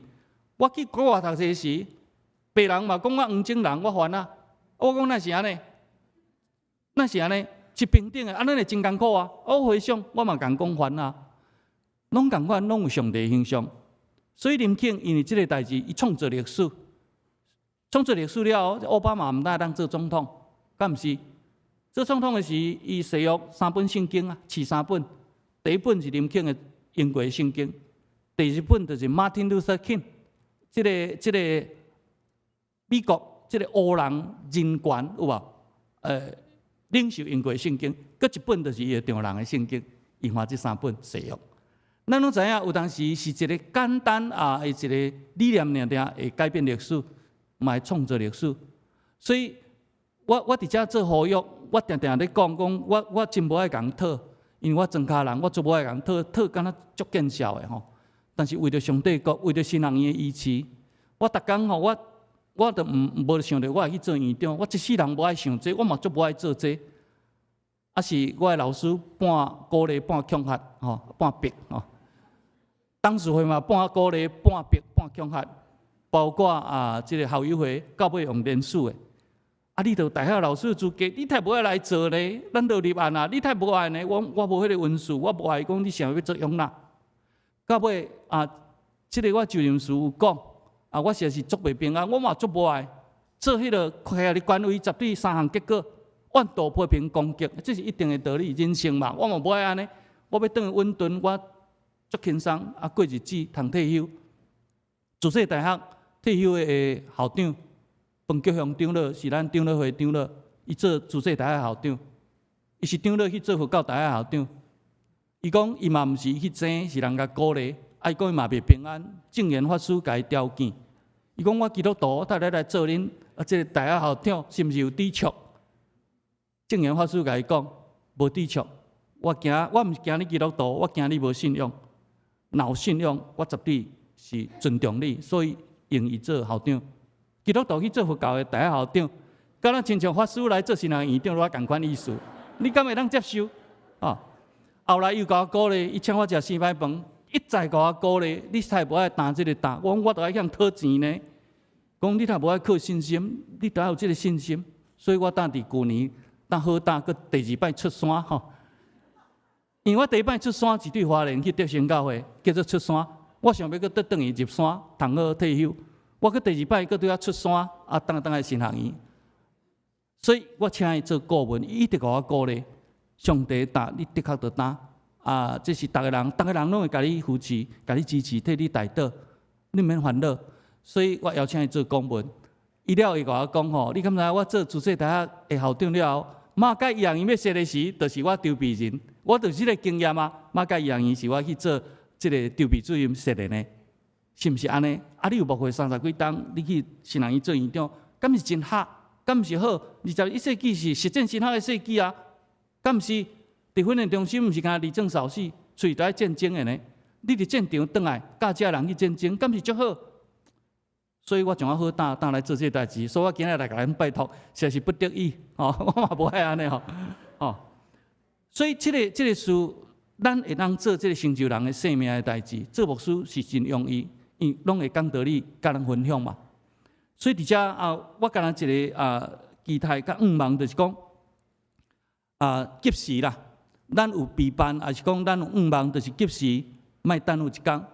Speaker 3: 我去国外读册时。白人嘛讲我黄种人，我烦啊！我讲那是安尼，那是安尼，是平等的，安尼会真艰苦啊！我回想，我嘛共讲烦啊，拢共款，拢有上帝形象。所以林肯因为这个代志，伊创造历史，创造历史了后，奥巴马毋当做总统，敢毋是？做总统的时，伊使用3本圣经饲3本。第一本是林肯的英国圣经，第二本就是 Martin Luther King， 这个。美国这个黑人人权有无？领袖英国圣经，搁一本就是伊个中人的圣经，伊花这3本使用。咱拢知影，有当时是一个简单的一个理念会改变历史，嘛会创造历史。所以我伫遮做呼吁，我定定咧讲，我真无爱共讨，因为我庄脚人，我做无爱共讨，敢若足见效的吼。但是为着上帝国，为着新人伊的意志，我逐工吼我都无想着我会去做院长，我一世人无爱想这，我嘛足无爱做这。是我的老师半鼓励半恐吓半逼董事会嘛半鼓励半逼半恐吓，包括这个校友会到尾用联署的。你着大学老师的资格，你太无爱来做咧，咱着立案你太无爱呢，我无迄个文书，我无爱讲你想要做用啦。到尾这个我就任时有讲。我实在是足袂平安，我嘛足无爱做迄个开的管委绝对3项结果，万度批评攻击，这是一定的道理。人生嘛，我嘛无爱安尼，我要转去稳顿，我足轻松过日子，通退休。自细大学退休的校长，彭菊雄长老是咱长老会长老，伊做自细大学校长，伊是长老去做佛教大学校长。伊讲伊嘛毋是去争，是人家鼓励。伊讲伊嘛袂平安，证言法师甲伊条件。伊讲我基督徒，我带来做恁这个大学校长，是毋是有抵触？证言法师甲伊讲无抵触。我毋是惊你基督徒，我惊你无信仰。若有信仰，我绝对是尊重你，所以用伊做校长。基督徒去做佛教的第一校长，敢若亲像法师来做新人院长，我同款意思，你敢会当接受？后来又甲我鼓励，伊请我食4摆饭，一再甲我鼓励，你才无爱担这个担，我都爱向讨钱呢。讲你若无爱靠信心，你都要有这个信心。所以我当伫旧年，当好当，佮第2摆出山因为我第1摆出山是对花莲去德兴教会，叫做出山。我想要佮倒转去入山，同好退休。我佮第2摆佮对我出山，当来新学院。所以我请伊做顾问，伊一直甲我鼓励。上帝答你的确得答这是逐个人拢会甲你扶持、甲你支持、替你带导，你免烦恼。所以我邀请伊做顾问，伊了会甲我讲你敢知我做自细大学的校长了后，马甲医学院要设的时，就是我筹备人，我就是这个经验啊。马甲医学院是我去做这个筹备主任设的呢，是毋是安尼？你有莫会30几档，你去新人院做院长，敢是真好？敢毋是好？21世纪是实践新学的世纪啊！敢毋是？伫训练中心毋是干立正扫视，随都爱战争的呢？你伫战场倒来，教这人去战争，敢是足好？所以我从好当来做这代志，所以我今日来甲恁拜托，实在是不得已我嘛无爱安尼所以这个事，咱会当做这个成就人的生命的代志，做牧师是真容易，因为拢会讲道理，甲人分享嘛。所以伫遮我敢若一个期待甲愿望，就是讲及时啦。咱有备办，还是讲咱有愿望，就是及时，莫耽误一天。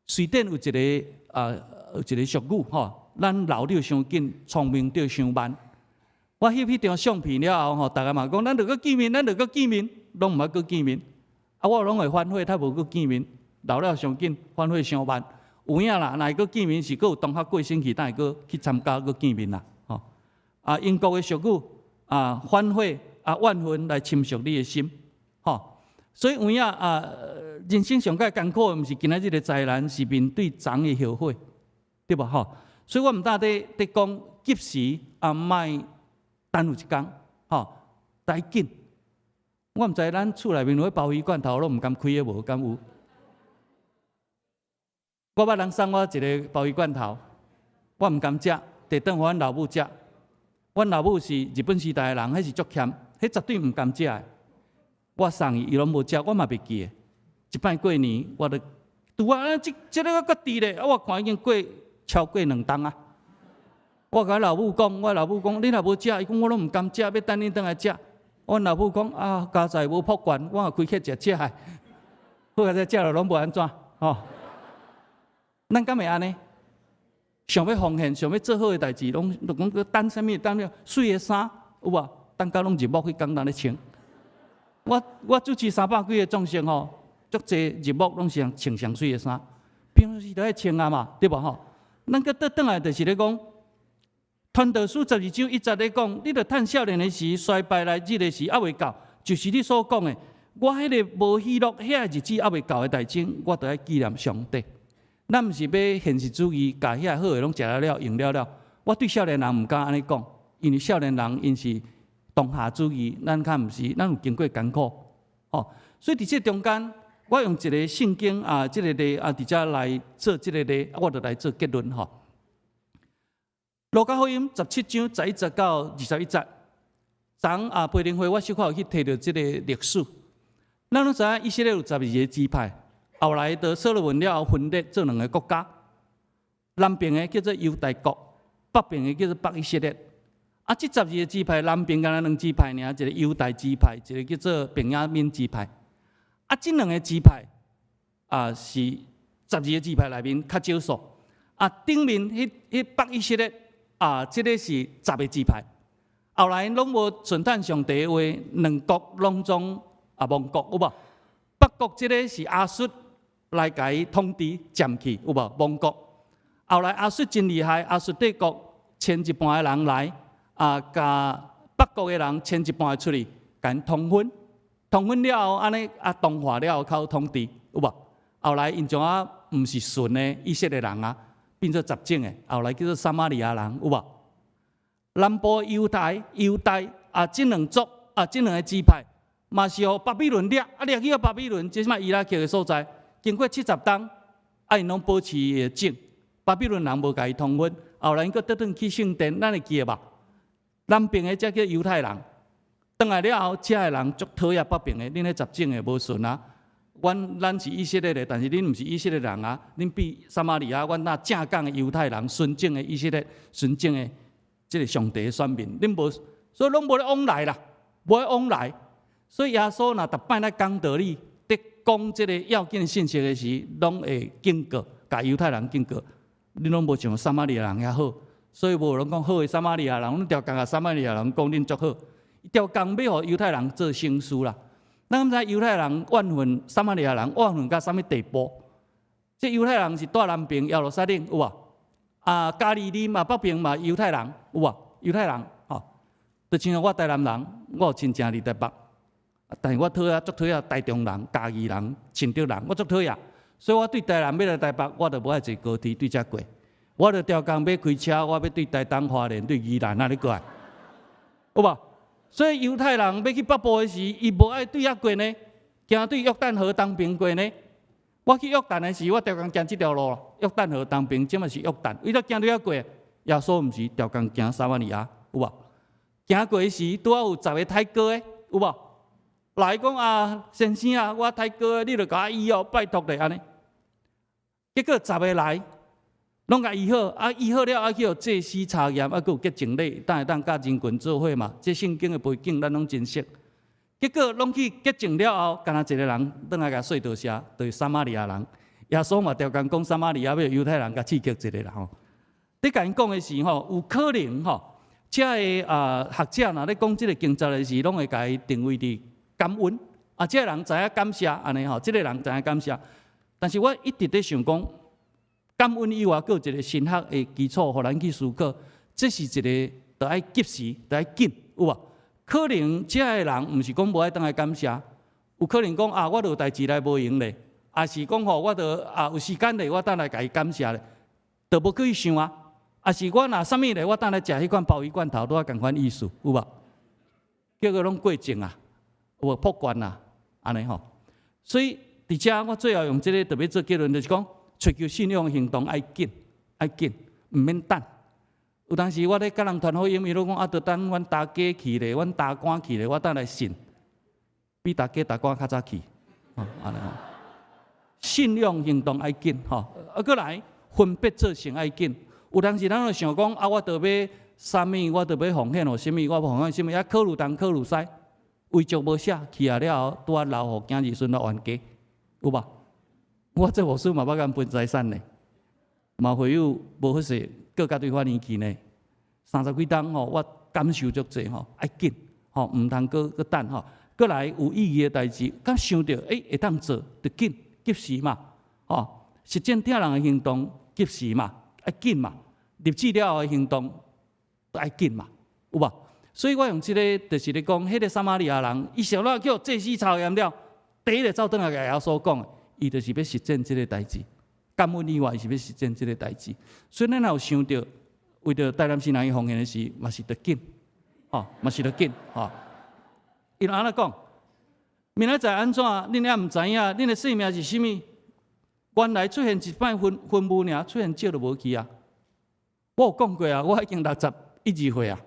Speaker 3: 随便有一个俗语咱老了伤紧，聪明着伤慢。我翕张相片了后大家嘛讲，咱着搁见面，拢毋爱搁见面。我拢会反悔，他无搁见面，老了伤紧，反悔伤慢。有影啦，若会搁见面是搁有同学过星期，等下搁去参加搁见面啦。英国的俗语反悔万分来侵蚀你的心。所以有影人生上界艰苦的，毋是今仔日的灾难，是面对昨的后悔，对吧？所以我毋单伫讲及时莫耽误一天，带紧。我毋知咱厝内面有鲍鱼罐头，拢毋敢开的无？敢有？我捌人送我一个鲍鱼罐头，我毋敢食，摕转互阮老母食。阮老母是日本时代的人，迄是足欠，迄绝对毋敢食的。我送伊拢无食，我嘛袂记的。一摆过年，我就拄这个搁伫咧，我看已经超过2冬啊。我甲老母讲，你若无食，伊讲我拢毋敢食，要等恁转来食。阮老母讲家财无博管，我开客食的。好在食了拢无安怎咱敢会安尼？想要奉献，想要做好的代志，拢讲去等啥物？等了水的衫有无？等到拢日暮去工人咧穿。我主持300几个壮士足济日暮拢是穿上水的衫，平时都爱穿啊嘛，对无咱个倒来就是咧讲，传道书12章1节咧讲，你着趁少年的时，衰败来日的时还未到，就是你所讲的，我迄个无喜乐遐日子还未到的代志，我着爱纪念上帝。咱毋是要现实主义，甲遐好的拢食了用了。我对少年人毋敢安尼讲，因为少年人因是当下主义，咱较毋是，咱有经过艰苦，所以伫这中间，我用一个圣经这个例伫遮来做这个例，我就来做结论路加福音17章11节到21节，昨培灵会我小可有去摕到这个历史，咱拢知影以色列有12个支派。后来到所罗门了后分裂做2个国家，南边的叫做犹大国，北边的叫做北以色列。这12个支派，南边敢若2支派尔，一个犹大支派，一个叫做便雅悯支派。这2个支派是12个支派内面较少数。顶面迄北以色列这个是10个支派。后来拢无顺趁上帝的话，2国拢总亡国，有无？北国这个是亚述来甲伊统治占去，有无？亡国。后来亚述真厉害，亚述帝国牵一半的人来，甲北国的人牵一半出去，甲因通婚。通婚了后，安尼同化了后，靠统治，有无？后来因种毋是纯的以色列人变做杂种的，后来叫做撒玛利亚人，有无？南部犹大这2族这2个支派。嘛是互巴比伦掠去巴比伦，即摆伊拉克的所在，经过70冬，因拢保持伊的种。巴比伦人无甲伊通婚，后来佫倒转去圣殿，咱会记吧？南边的才叫犹太人，转来了后，遮的人足讨厌北边的，恁咧杂种的无顺啊。咱是以色列的，但是恁毋是以色列人啊，恁比撒玛利亚，阮那正港的犹太人，纯正的以色列，纯正的即个上帝的选民，恁无，所以拢无咧往来啦，无咧往来。所以耶稣若逐摆咧讲道理，伫讲即个要紧信息的时，拢会警告，甲犹太人警告。恁拢无像撒玛利亚人遐好，所以无人讲好的撒玛利亚人，阮调工甲撒玛利亚人讲恁足好，调工要互犹太人做生事啦。咱毋知犹太人怨恨撒玛利亚人怨恨到啥物地步？即犹太人是住南边耶路撒冷有无？啊，加利利嘛，北边嘛犹太人有无？犹太人吼，就像我台南人，我有亲戚伫台北，但是我讨厌足讨厌台中人、嘉义人、新竹人，我足讨厌。所以我对台南要来台北，我就无爱坐高铁对遮过。我就调工要开车，我要对台东、花莲、对宜兰那里过来，有无？所以犹太人要去北部的时，伊无爱对遐过呢，行对约旦河东边过呢。我去约旦的时，我调工行这条路，约旦河东边，即嘛是约旦，伊都行对遐过。耶稣毋是调工行撒玛利亚，有无？行过的时，拄好有10个泰哥的，有无？来讲啊，先生啊，我泰哥的，你著甲我医哦，拜托咧安尼。结果10个来，拢甲医好，啊医好了，啊去互祭司查验，啊佫有洁净礼，当甲人群做伙嘛。这圣经的背景咱拢真熟。结果拢去洁净了后，干那一个人转来甲说道谢，就是撒玛利亚人。耶稣嘛调工讲撒玛利亚要犹太人甲刺激一个啦吼。你甲因讲的是吼，有可能吼，遮个学者若咧讲即个经节的时，拢会甲伊定位伫感恩。啊，这个人知影感谢安尼吼，这个人知影感谢。但是我一直在想讲，感恩以外，佫有一个神学的基础，互咱去思考，这是一个得爱及时，得爱紧，有无？可能遮个人毋是讲无爱当来感谢，有可能讲啊，我有代志来无用咧，也是讲吼，我有时间咧，我当来甲伊感谢咧，都无去想啊。也是我若啥物咧，我当来食迄款鲍鱼罐头，都啊共款意思，有无？叫做拢过境啊，有无破关啊，安尼吼。所以伫遮我最后用即个特别做结论，就是讲，追求信仰行动爱紧，毋免等。有当时我咧甲人传福音，伊拢讲啊，着等阮大家去咧，阮大官去咧，我当来信，比大家大官较早去，安尼吼。信仰行动爱紧吼，啊，过来分别做成爱紧。有当时咱就想讲啊，我着要啥物，我着要奉献互啥物，我奉献啥物，也考虑东考虑西，遗嘱无写，去啊了后，拄啊留互囝儿孙来冤家，有无？我这无事嘛，要甲分财产呢，嘛会有无好势，各甲对方年纪呢，30几冬吼，我感受足济吼，爱紧吼，毋通搁等吼，过来有意义的代志，敢想到会当做，着紧及时嘛，吼，实践听人的行动及时嘛。爱紧嘛，立志了后的行动都爱紧嘛，有无？所以我用即个，就是咧讲，迄个撒玛利亚人，伊想到叫祭司查验了，第一个走转来甲耶稣讲的，伊就是要实践即个代志。感恩以外，是要实践即个代志。所以咱若有想到，为着台南新人伊奉献的时，嘛是得紧，吼，嘛是得紧，吼。伊安尼讲，明仔载安怎？恁也毋知影，恁的性命是啥物？原来出现一摆分母尔，出现少就无去啊！我有讲过啊，我已经61岁啊，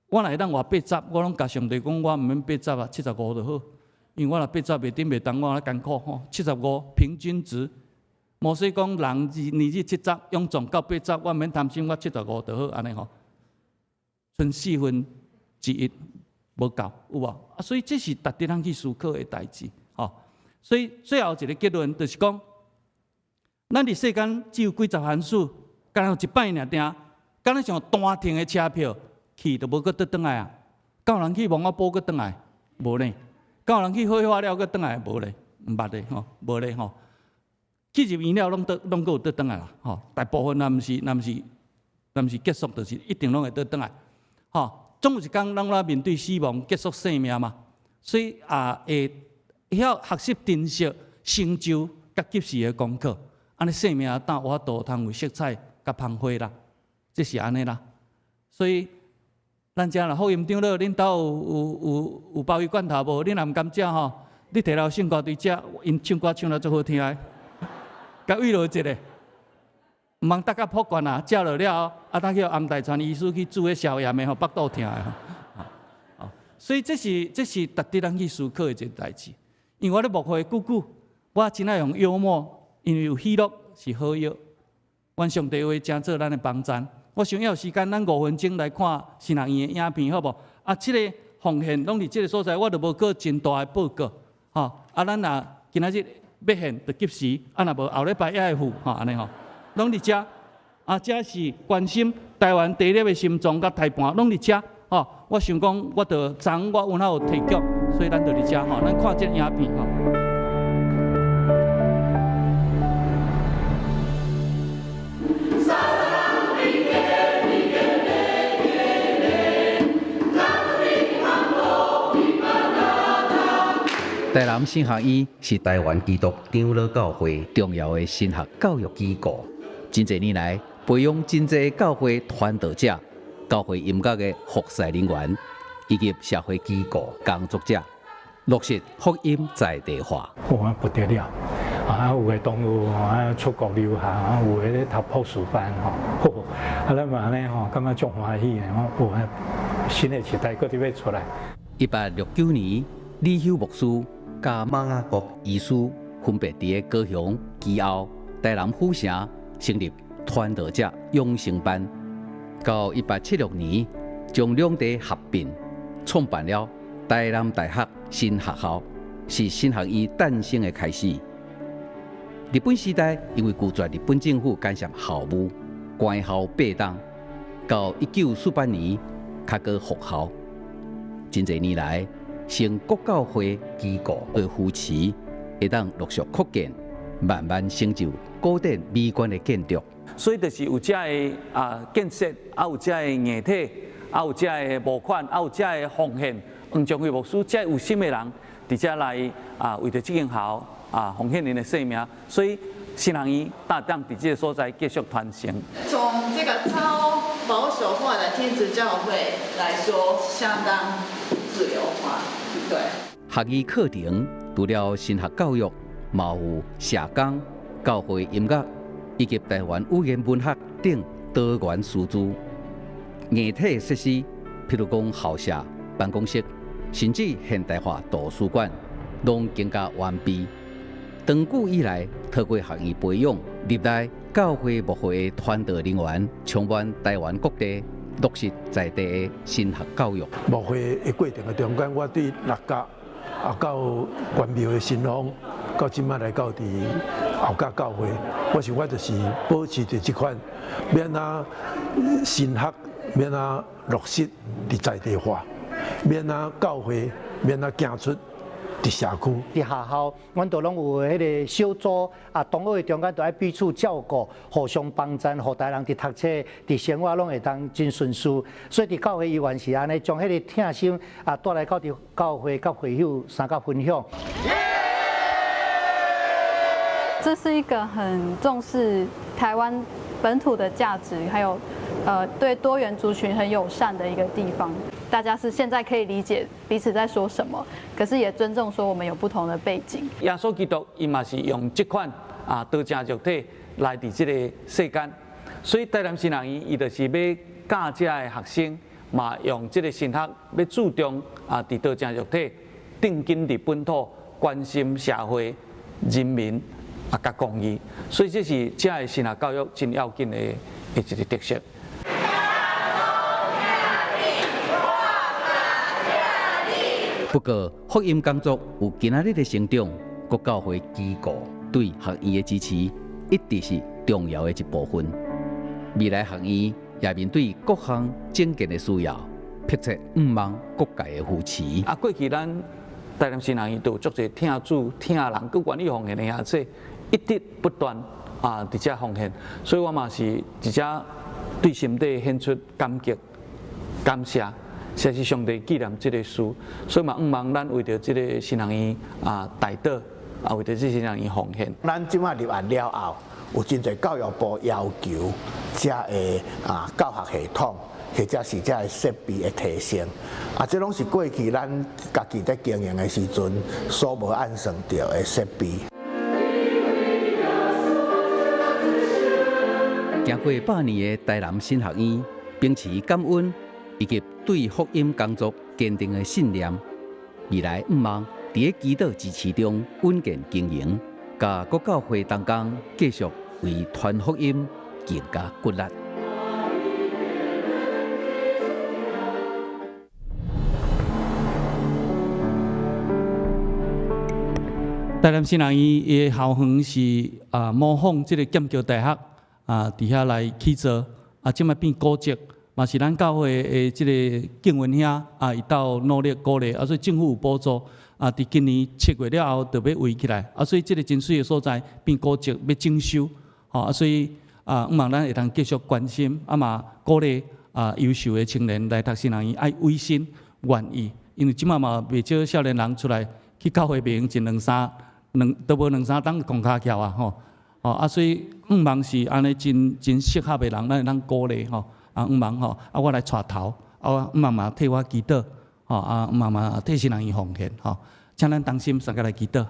Speaker 3: 我若会当活80，我拢甲上帝讲，我毋免80啊，75就好。因为我若80袂顶袂当，我咧艰苦吼，75平均值。摩西讲人年纪70，勇壮到80，我毋免贪心，我75就好，安尼吼。剩4分之一无够，有无？啊，所以这是值得咱去思考的代志，吼。所以最后一个结论就是讲。咱伫世间只有几十项数，敢若一摆尔定，敢若像单程的车票去都无搁倒转来啊！敢有人去蒙阿波搁倒来？无呢？敢有人去火化了搁倒来？无呢？毋捌咧吼，无咧吼。去入院了拢搁有倒转来啦，吼！大部分若毋是结束，就是一定拢会倒转来，吼！总有一天咱来面对死亡，结束生命嘛。所以会晓学习珍惜成就甲及时的功课。安尼生命当活度通有色彩甲芳华啦，这是安尼啦。所以咱遮若福音长老，恁兜有鲍鱼罐头无？恁若毋甘食吼，你摕来唱歌对食，因唱歌唱得足好听的。甲慰劳一下，毋通搭甲破罐啊，食落了后，当叫洪大川医师去煮迄消炎的吼，腹肚疼的吼。所以这是值得咱去思考的一个代志。因为我咧幕后久久，我真爱用幽默，因为有喜乐是好药。愿上帝话真做咱的帮衬。我想要有时间，咱5分钟来看新学院的影片，好无？啊，这个奉献拢伫这个所在，我就无过真大的报告，吼。啊，咱若今仔日要献就及时，啊，若无后礼拜也会付，吼，安尼吼，拢伫遮。啊，这是关心台湾第一粒的心脏甲台盘，拢伫遮。吼，我想讲，我着昨我有哪有提供，所以咱就伫遮吼，咱看这个影片吼。
Speaker 4: 台南新学院是台湾基督长老教会重要的神学教育机构，真侪年来培养真侪教会传道者、教会音乐的服侍人员以及社会机构工作者，落实福音在地化。
Speaker 5: 哇，不得了！啊，有的同学啊出国留学，啊有的咧读博士班吼，啊咱嘛呢吼，感觉足欢喜的吼，哇，新的时代搁伫要出来。
Speaker 4: 1869年，李修牧师甲马雅国医师分别伫个高雄、基澳、台南府城成立传道者养成班。到1876年，将两地合并，创办了台南大学新学校，是新学院诞生的开始。日本时代因为拒绝日本政府干涉校务，关校8档，到1948年开个复校。真侪年来，成国教会机构的扶持，会当陆续扩建，慢慢成就古典美观的建筑。
Speaker 3: 所以就是有遮个建设，啊有遮个硬体，啊有遮个募款，啊有遮个奉献，黄宗辉牧师遮有心的人，伫遮来为着这间校奉献您的生命，所以新学院大当伫这个所在继续传承。
Speaker 6: 从这个超保守化的天主教会来说，相当自由化，对。
Speaker 4: 学医课程除了神学教育，嘛有社工、教会音乐以及台湾语言文学等多元师资。硬体设施，譬如讲校舍、办公室，甚至现代化图书馆，拢更加完备。长久以来，透过学院培养，历代教会牧会的传道人员，充满台湾各地，落实在地的神学教育。
Speaker 7: 牧会的过程的中间，我对六甲到关庙的神风，到今仔来到伫后甲教会，我想我就是保持着这款，免神学，免落实伫在地化，免教会，免行出伫社区。
Speaker 8: 伫学校，阮都拢有迄个小组同学中间都爱彼此照顾，互相帮衬，互大人伫读册、伫生活拢会当真顺遂。所以伫教会依然是安尼，将迄个疼心带来到伫教会甲会友三甲分享。
Speaker 9: 这是一个很重视台湾本土的价值，还有对多元族群很友善的一个地方。大家是现在可以理解彼此在说什么，可是也尊重说我们有不同的背景。
Speaker 3: 耶稣基督伊嘛是用这款道成肉体来伫这个世间，所以台南新学院伊就是要教这的学生嘛，用这个神学要注重伫道成肉体，定根伫本土，关心社会、人民甲公益，所以这是这的神学教育真要紧的一个特色。
Speaker 4: 不过，福音工作有今仔日的成长，国教会机构对学院的支持，一直是重要的一部分。未来学院也面对各项整建的需要，迫切毋望各界的扶持。
Speaker 3: 过去咱台南新学院都有足侪听主、听人，佮愿意奉献的遐子，一直不断伫遮奉献，所以我嘛是伫遮对心底献出感激、感谢。实是上帝纪念这个事，所以嘛，毋望咱为着这个新学院大道，为着这新学院奉献。
Speaker 10: 咱即马入学了后，有真侪教育部要求，遮的教学系统，或者是遮的设备的提升，这拢是过去咱家己在经营的时阵所无按算到的设备。
Speaker 4: 行过100年的台南新学院，秉持感恩以及对福音工作坚定的信念，未来毋忘伫个祈祷支持中稳健经营，甲各教会同工继续为传福音更加骨力。
Speaker 3: 台南新学院伊校园是模仿即个剑桥大学伫遐来起造，即摆变古迹，嘛是咱教会的即个敬文兄伊斗努力鼓励，所以政府有补助，伫今年7月了后就要围起来，所以即个真水的所在变古迹要整修，所以毋望咱会通继续关心，嘛鼓励优秀的青年来读新学院，爱委身愿意，因为即摆嘛袂少少年人出来去教会面前都无2-3档狂骹翘所以毋望是安尼真适合的人，咱会当鼓励毋望我来带头，毋望嘛替我祈祷，毋望嘛替新人伊奉献请咱同心三个来祈祷。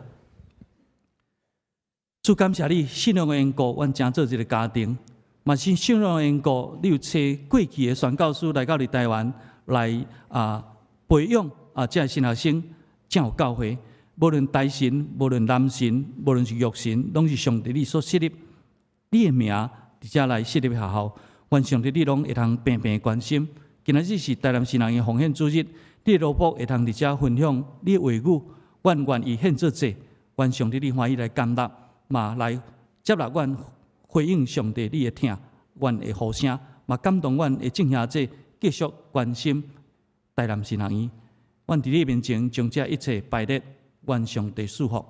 Speaker 3: 主感谢你，信仰的缘故，阮成做一个家庭，嘛是信仰的缘故，你有找过去的宣教师来到台湾来培养这些新学生，才有教会。无论大神，无论男神，无论是玉神，拢是上帝你所设立，你的名伫遮来设立学校，愿上帝你拢会通平平关心。今仔日是台南新学院奉献主日，你的萝卜会通伫遮分享你的话语，阮愿意献做祭，愿上帝你欢喜来感纳，嘛来接纳阮回应上帝你的听，阮的呼声，嘛感动阮的正兄姐继续关心台南新学院。阮伫你面前将这一切摆列。愿上帝赐福，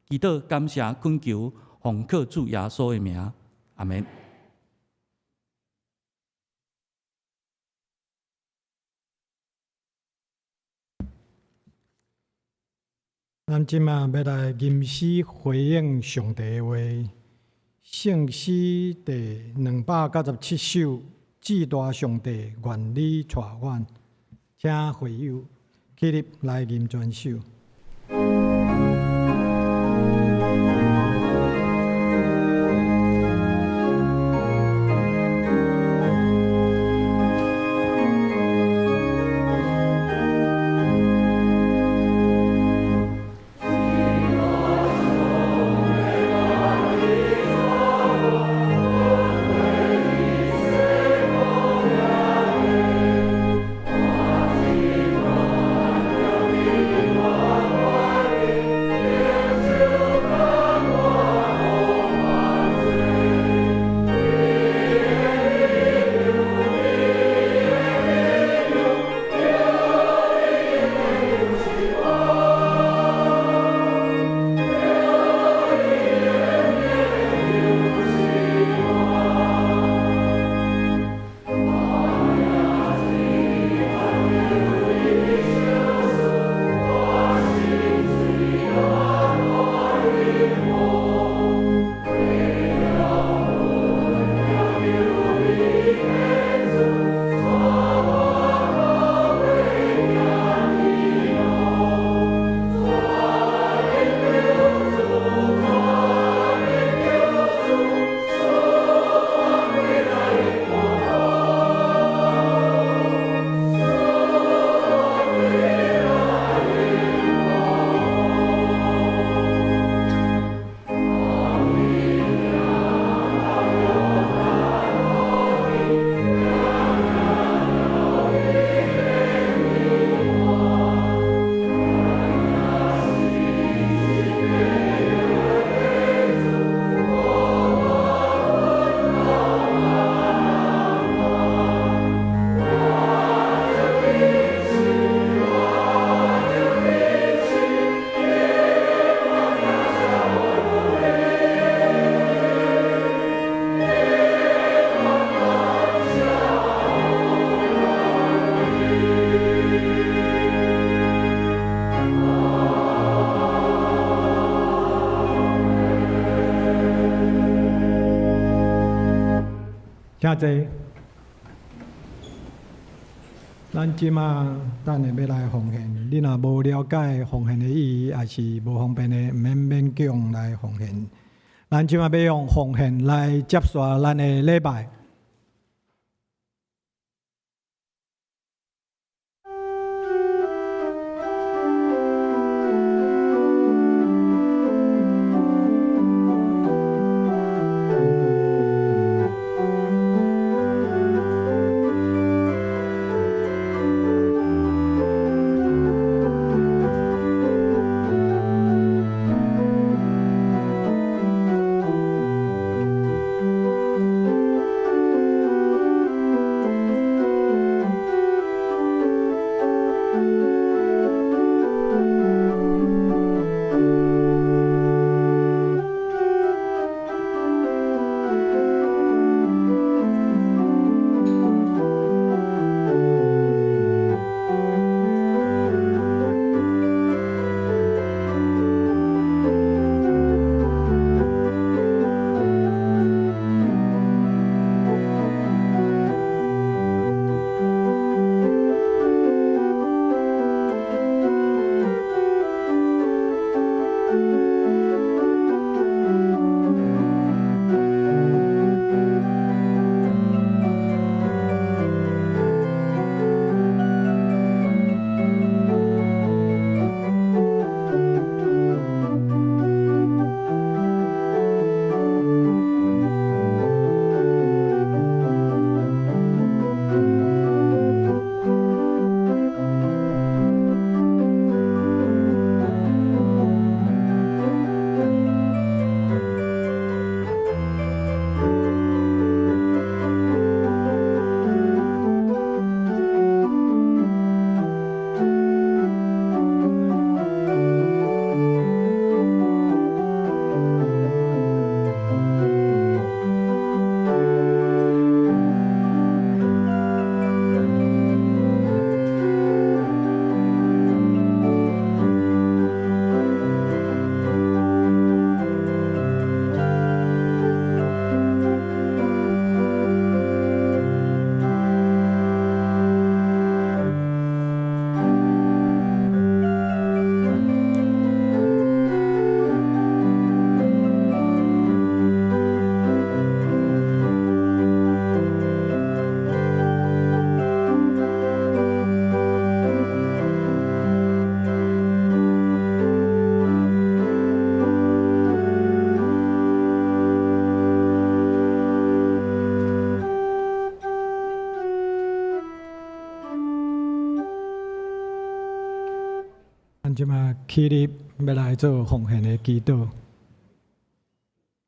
Speaker 3: 祈祷感谢恳求，奉靠主耶稣的名，阿门。
Speaker 2: 咱即马要来吟诗回应上帝的话，圣诗第297首，至大上帝愿你带阮，请会友起立来吟全首。请坐。咱即马等下要来奉献，你若无了解奉献的意义，也是无方便的，毋免勉强来奉献。咱即马要用奉献来接续咱的礼拜。即马起立要来做奉献的祈祷。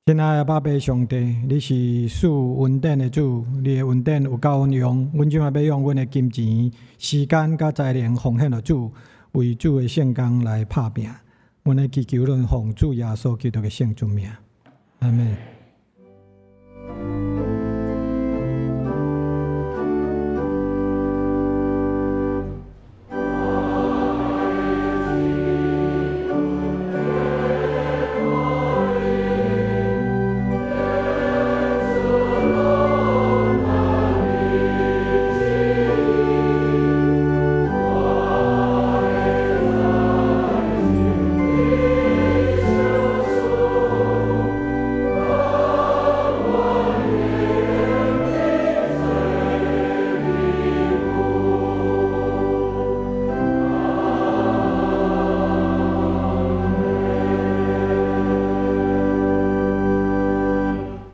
Speaker 2: 亲爱的爸爸上帝，你是赐恩典的主，你的恩典有够用。阮即马要用阮的金钱、时间甲才能奉献给主，为主的圣工来拍拼。阮的祈求论奉主耶稣基督的圣主名，阿门。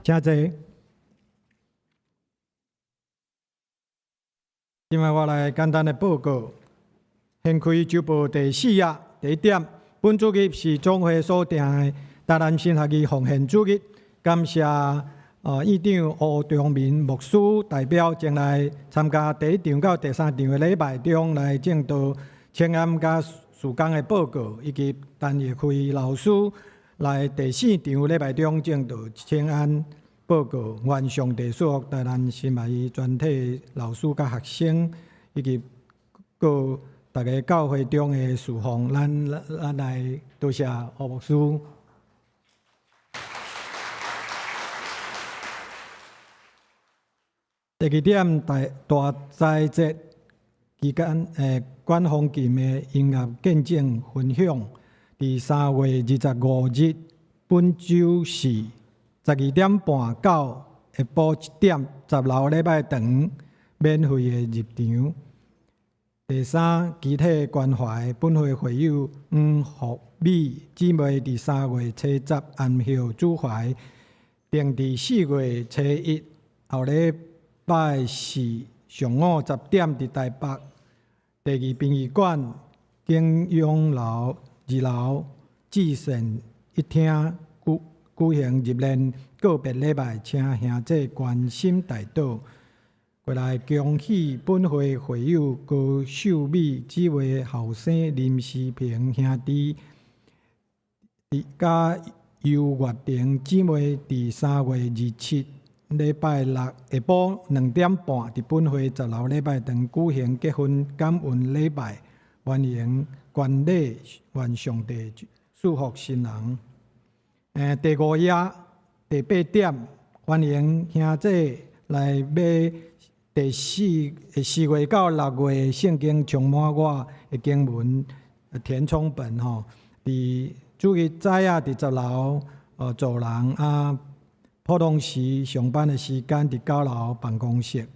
Speaker 2: 真济，今摆我来简单的报告。先开周报第4页第1点，本主日是总会所定的台南新学期奉献主日，感谢院长吴忠民牧师代表前来参加第1场到第3场的礼拜中来正道请安甲事工的报告，以及陈业辉老师来第4场礼拜中正道请安报告，愿上帝祝福台南新学期全体老师甲学生，以及各大家教会中的侍奉，咱来多谢吴牧师。第2点，大斋节期间，管风琴的音乐见证分享，伫3月25日本周四12:30到下晡1点，10楼礼拜堂免费的入场。第三，集体关怀本会会友黄福美姊妹伫3月初10安后主怀，定伫4月初1后礼拜4上午10点伫台北第2殡仪馆景永楼2楼至善一厅举行入殓告别礼拜，请兄弟关心大祷。过来恭喜本会会友高秀美姊妹后生林世平兄弟，甲尤月玲姊妹伫3月27礼拜6下晡2点半伫本会10楼礼拜堂举行结婚感恩礼拜，欢迎观礼，愿上帝祝福新人。第5夜第8点，欢迎兄弟来买第4月到6月圣经充满我的经文填充本吼，伫主日早啊伫10楼走廊啊，普通时上班的时间伫9楼办公室。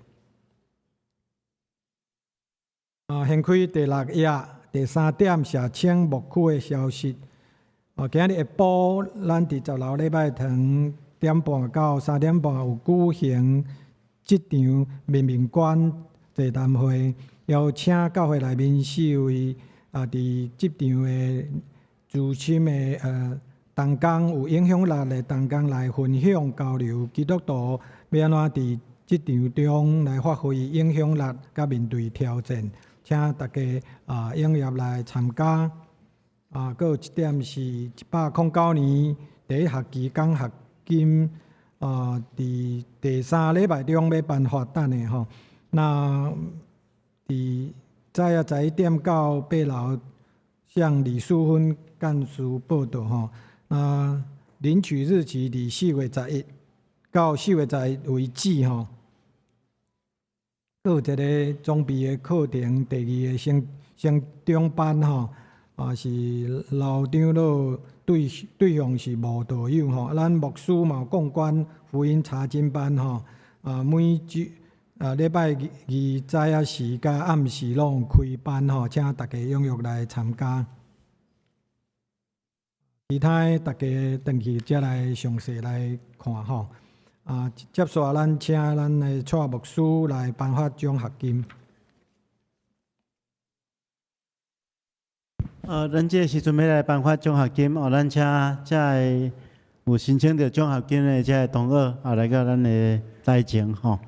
Speaker 2: 掀开第6页第3点社青牧区的消息。今日下晡，咱伫10楼礼拜堂点半到3点半有举行这场面面馆座谈会，邀请教会内面4位伫这场的资深的同工有影响力的同工来分享交流基督徒要安怎伫这场中来发挥影响力，甲面对挑战，请大家踊跃来参加。还有一点是109年第1学期奖学金，伫第3礼拜中要颁发等的吼。那伫早啊11点到8楼向李淑芬干事报道吼。那领取日期伫4月11到4月11为止吼。还有一个装备的课程，第2个升中班吼。是老长老对象是无道友吼，咱牧师嘛有共管福音查经班吼，每礼拜二早啊时甲暗时拢开班吼，请大家踊跃来参加。其他大家回去再来详细来看吼。接续咱请咱的蔡牧师来颁发奖学金。
Speaker 1: 咱这时阵要来颁发奖学金，咱请这有申请到奖学金的这同学来到咱的台前吼。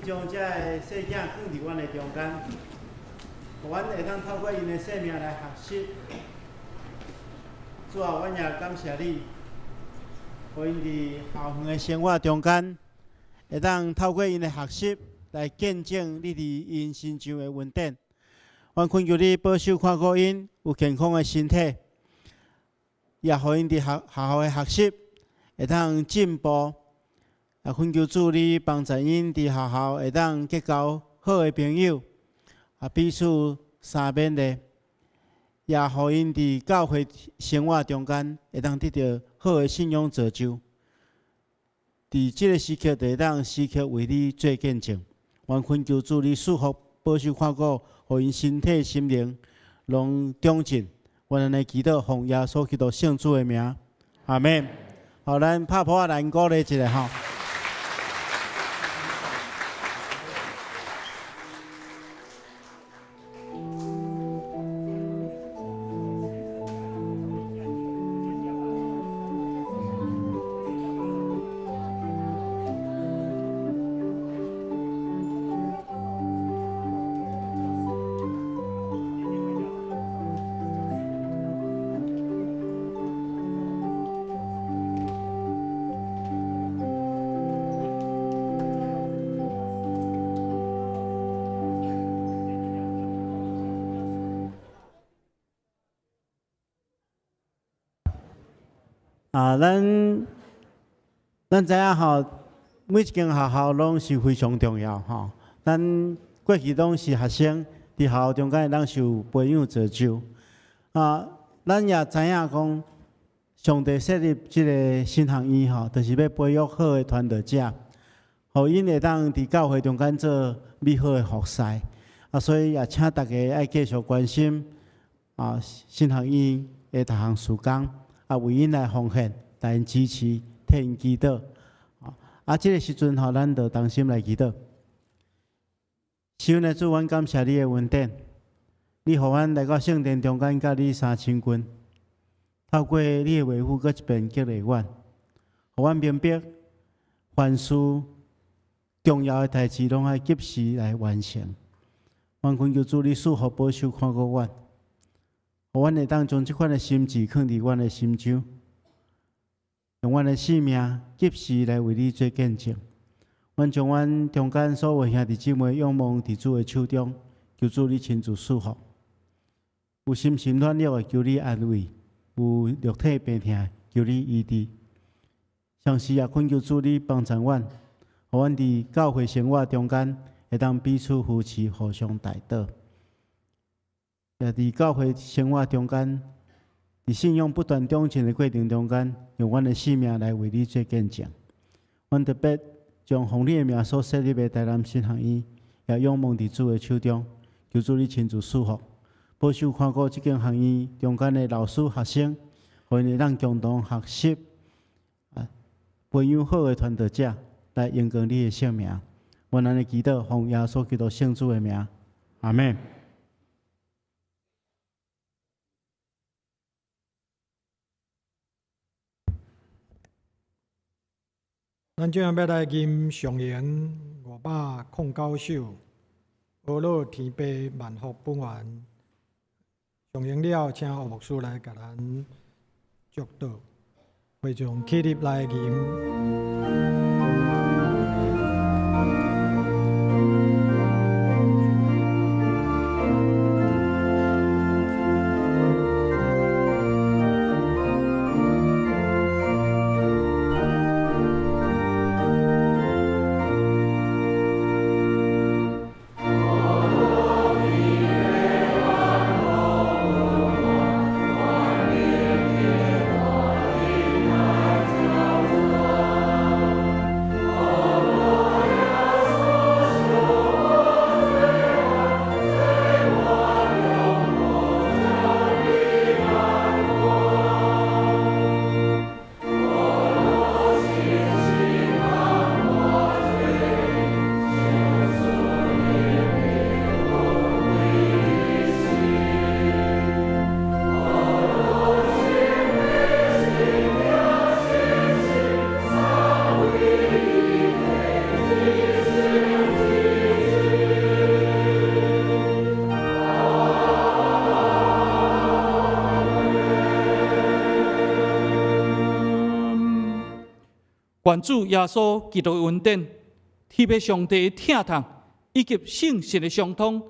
Speaker 1: 将这个细囝放伫阮的中间，互阮会当透过因的生命来学习。主啊，阮也感谢你，互因伫校园的生活中间，会当透过因的学习来见证你伫因身上的恩典。阮恳求你保守看顾因有健康的身体，也互因伫学校的学习会当进步。也恳求主你帮助因伫学校会当结交好的朋友，彼此相勉励，也互因伫教会生活中间会当得到好的信仰造就。伫即个时刻，会当时刻为你做见证。愿恳求主你赐福保守看顾，互因身体心灵拢长进。我咱来祈祷，奉耶稣基督圣主的名，阿门。好，咱拍破来鼓励一下吼。咱知影吼，每一间学校拢是非常重要吼。咱过去拢是学生，伫学校中间咱受培养造就。咱也知影讲，上帝设立即个新学院吼，就是要培育好的传道者，互因会当伫教会中间做美好的服侍。所以也请大家爱继续关心新学院的逐项事工，为因来奉献，来因支持，替因祈祷。即个时阵吼，咱就同心来祈祷。神的主，阮感谢你的恩典，你互阮来到圣殿中间，甲你相亲近，透过你的话语，搁一遍激励阮，互阮明白凡事重要的代志，拢爱及时来完成。愿恳求主你赐福保守看顾阮，互阮会当将即款的心志放伫阮的心中。用阮的性命及时来为你做见证。阮将阮中间所有兄弟姊妹仰望伫主的手中，求主你亲自赐福。有心心软弱的，求你安慰；有肉体病痛，求你医治。上时也恳求主你帮助阮，互阮伫教会生活中间会当彼此扶持，互相带导。也伫教会生活中间，伫信仰不断长进的过程中间，用阮的性命来为你做见证。阮特别将奉你的名所设立的台南新学院，也仰望伫主的手中，求主你亲自赐福，保守看顾这间学院中间的老师、学生，互因会当共同学习，培养好的传道者，来荣光你的圣名。我咱的祈祷，奉耶稣基督圣主的名，阿门。
Speaker 2: 咱即样要来吟上言509首，阿罗天父万福本源。上言了，请何牧师来甲咱祝祷，会众起立来吟。
Speaker 3: 愿主耶稣基督的恩典、天父上帝的疼痛以及圣神的相通，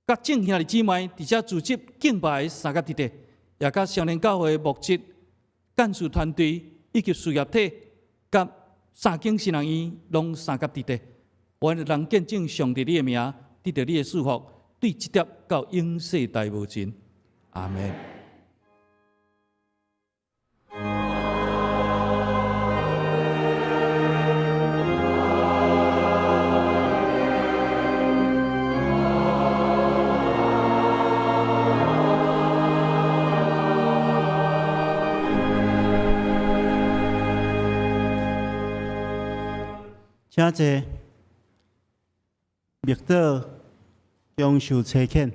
Speaker 3: 甲众兄弟姊妹伫遮组织敬拜的三个弟弟，也甲少年教会牧职、干事团队以及事业体，甲三间新学院拢三个弟弟，我们人见证上帝你的名，得到你的祝福，对这点到永世代无尽。阿门。
Speaker 1: 真济密道终受摧残。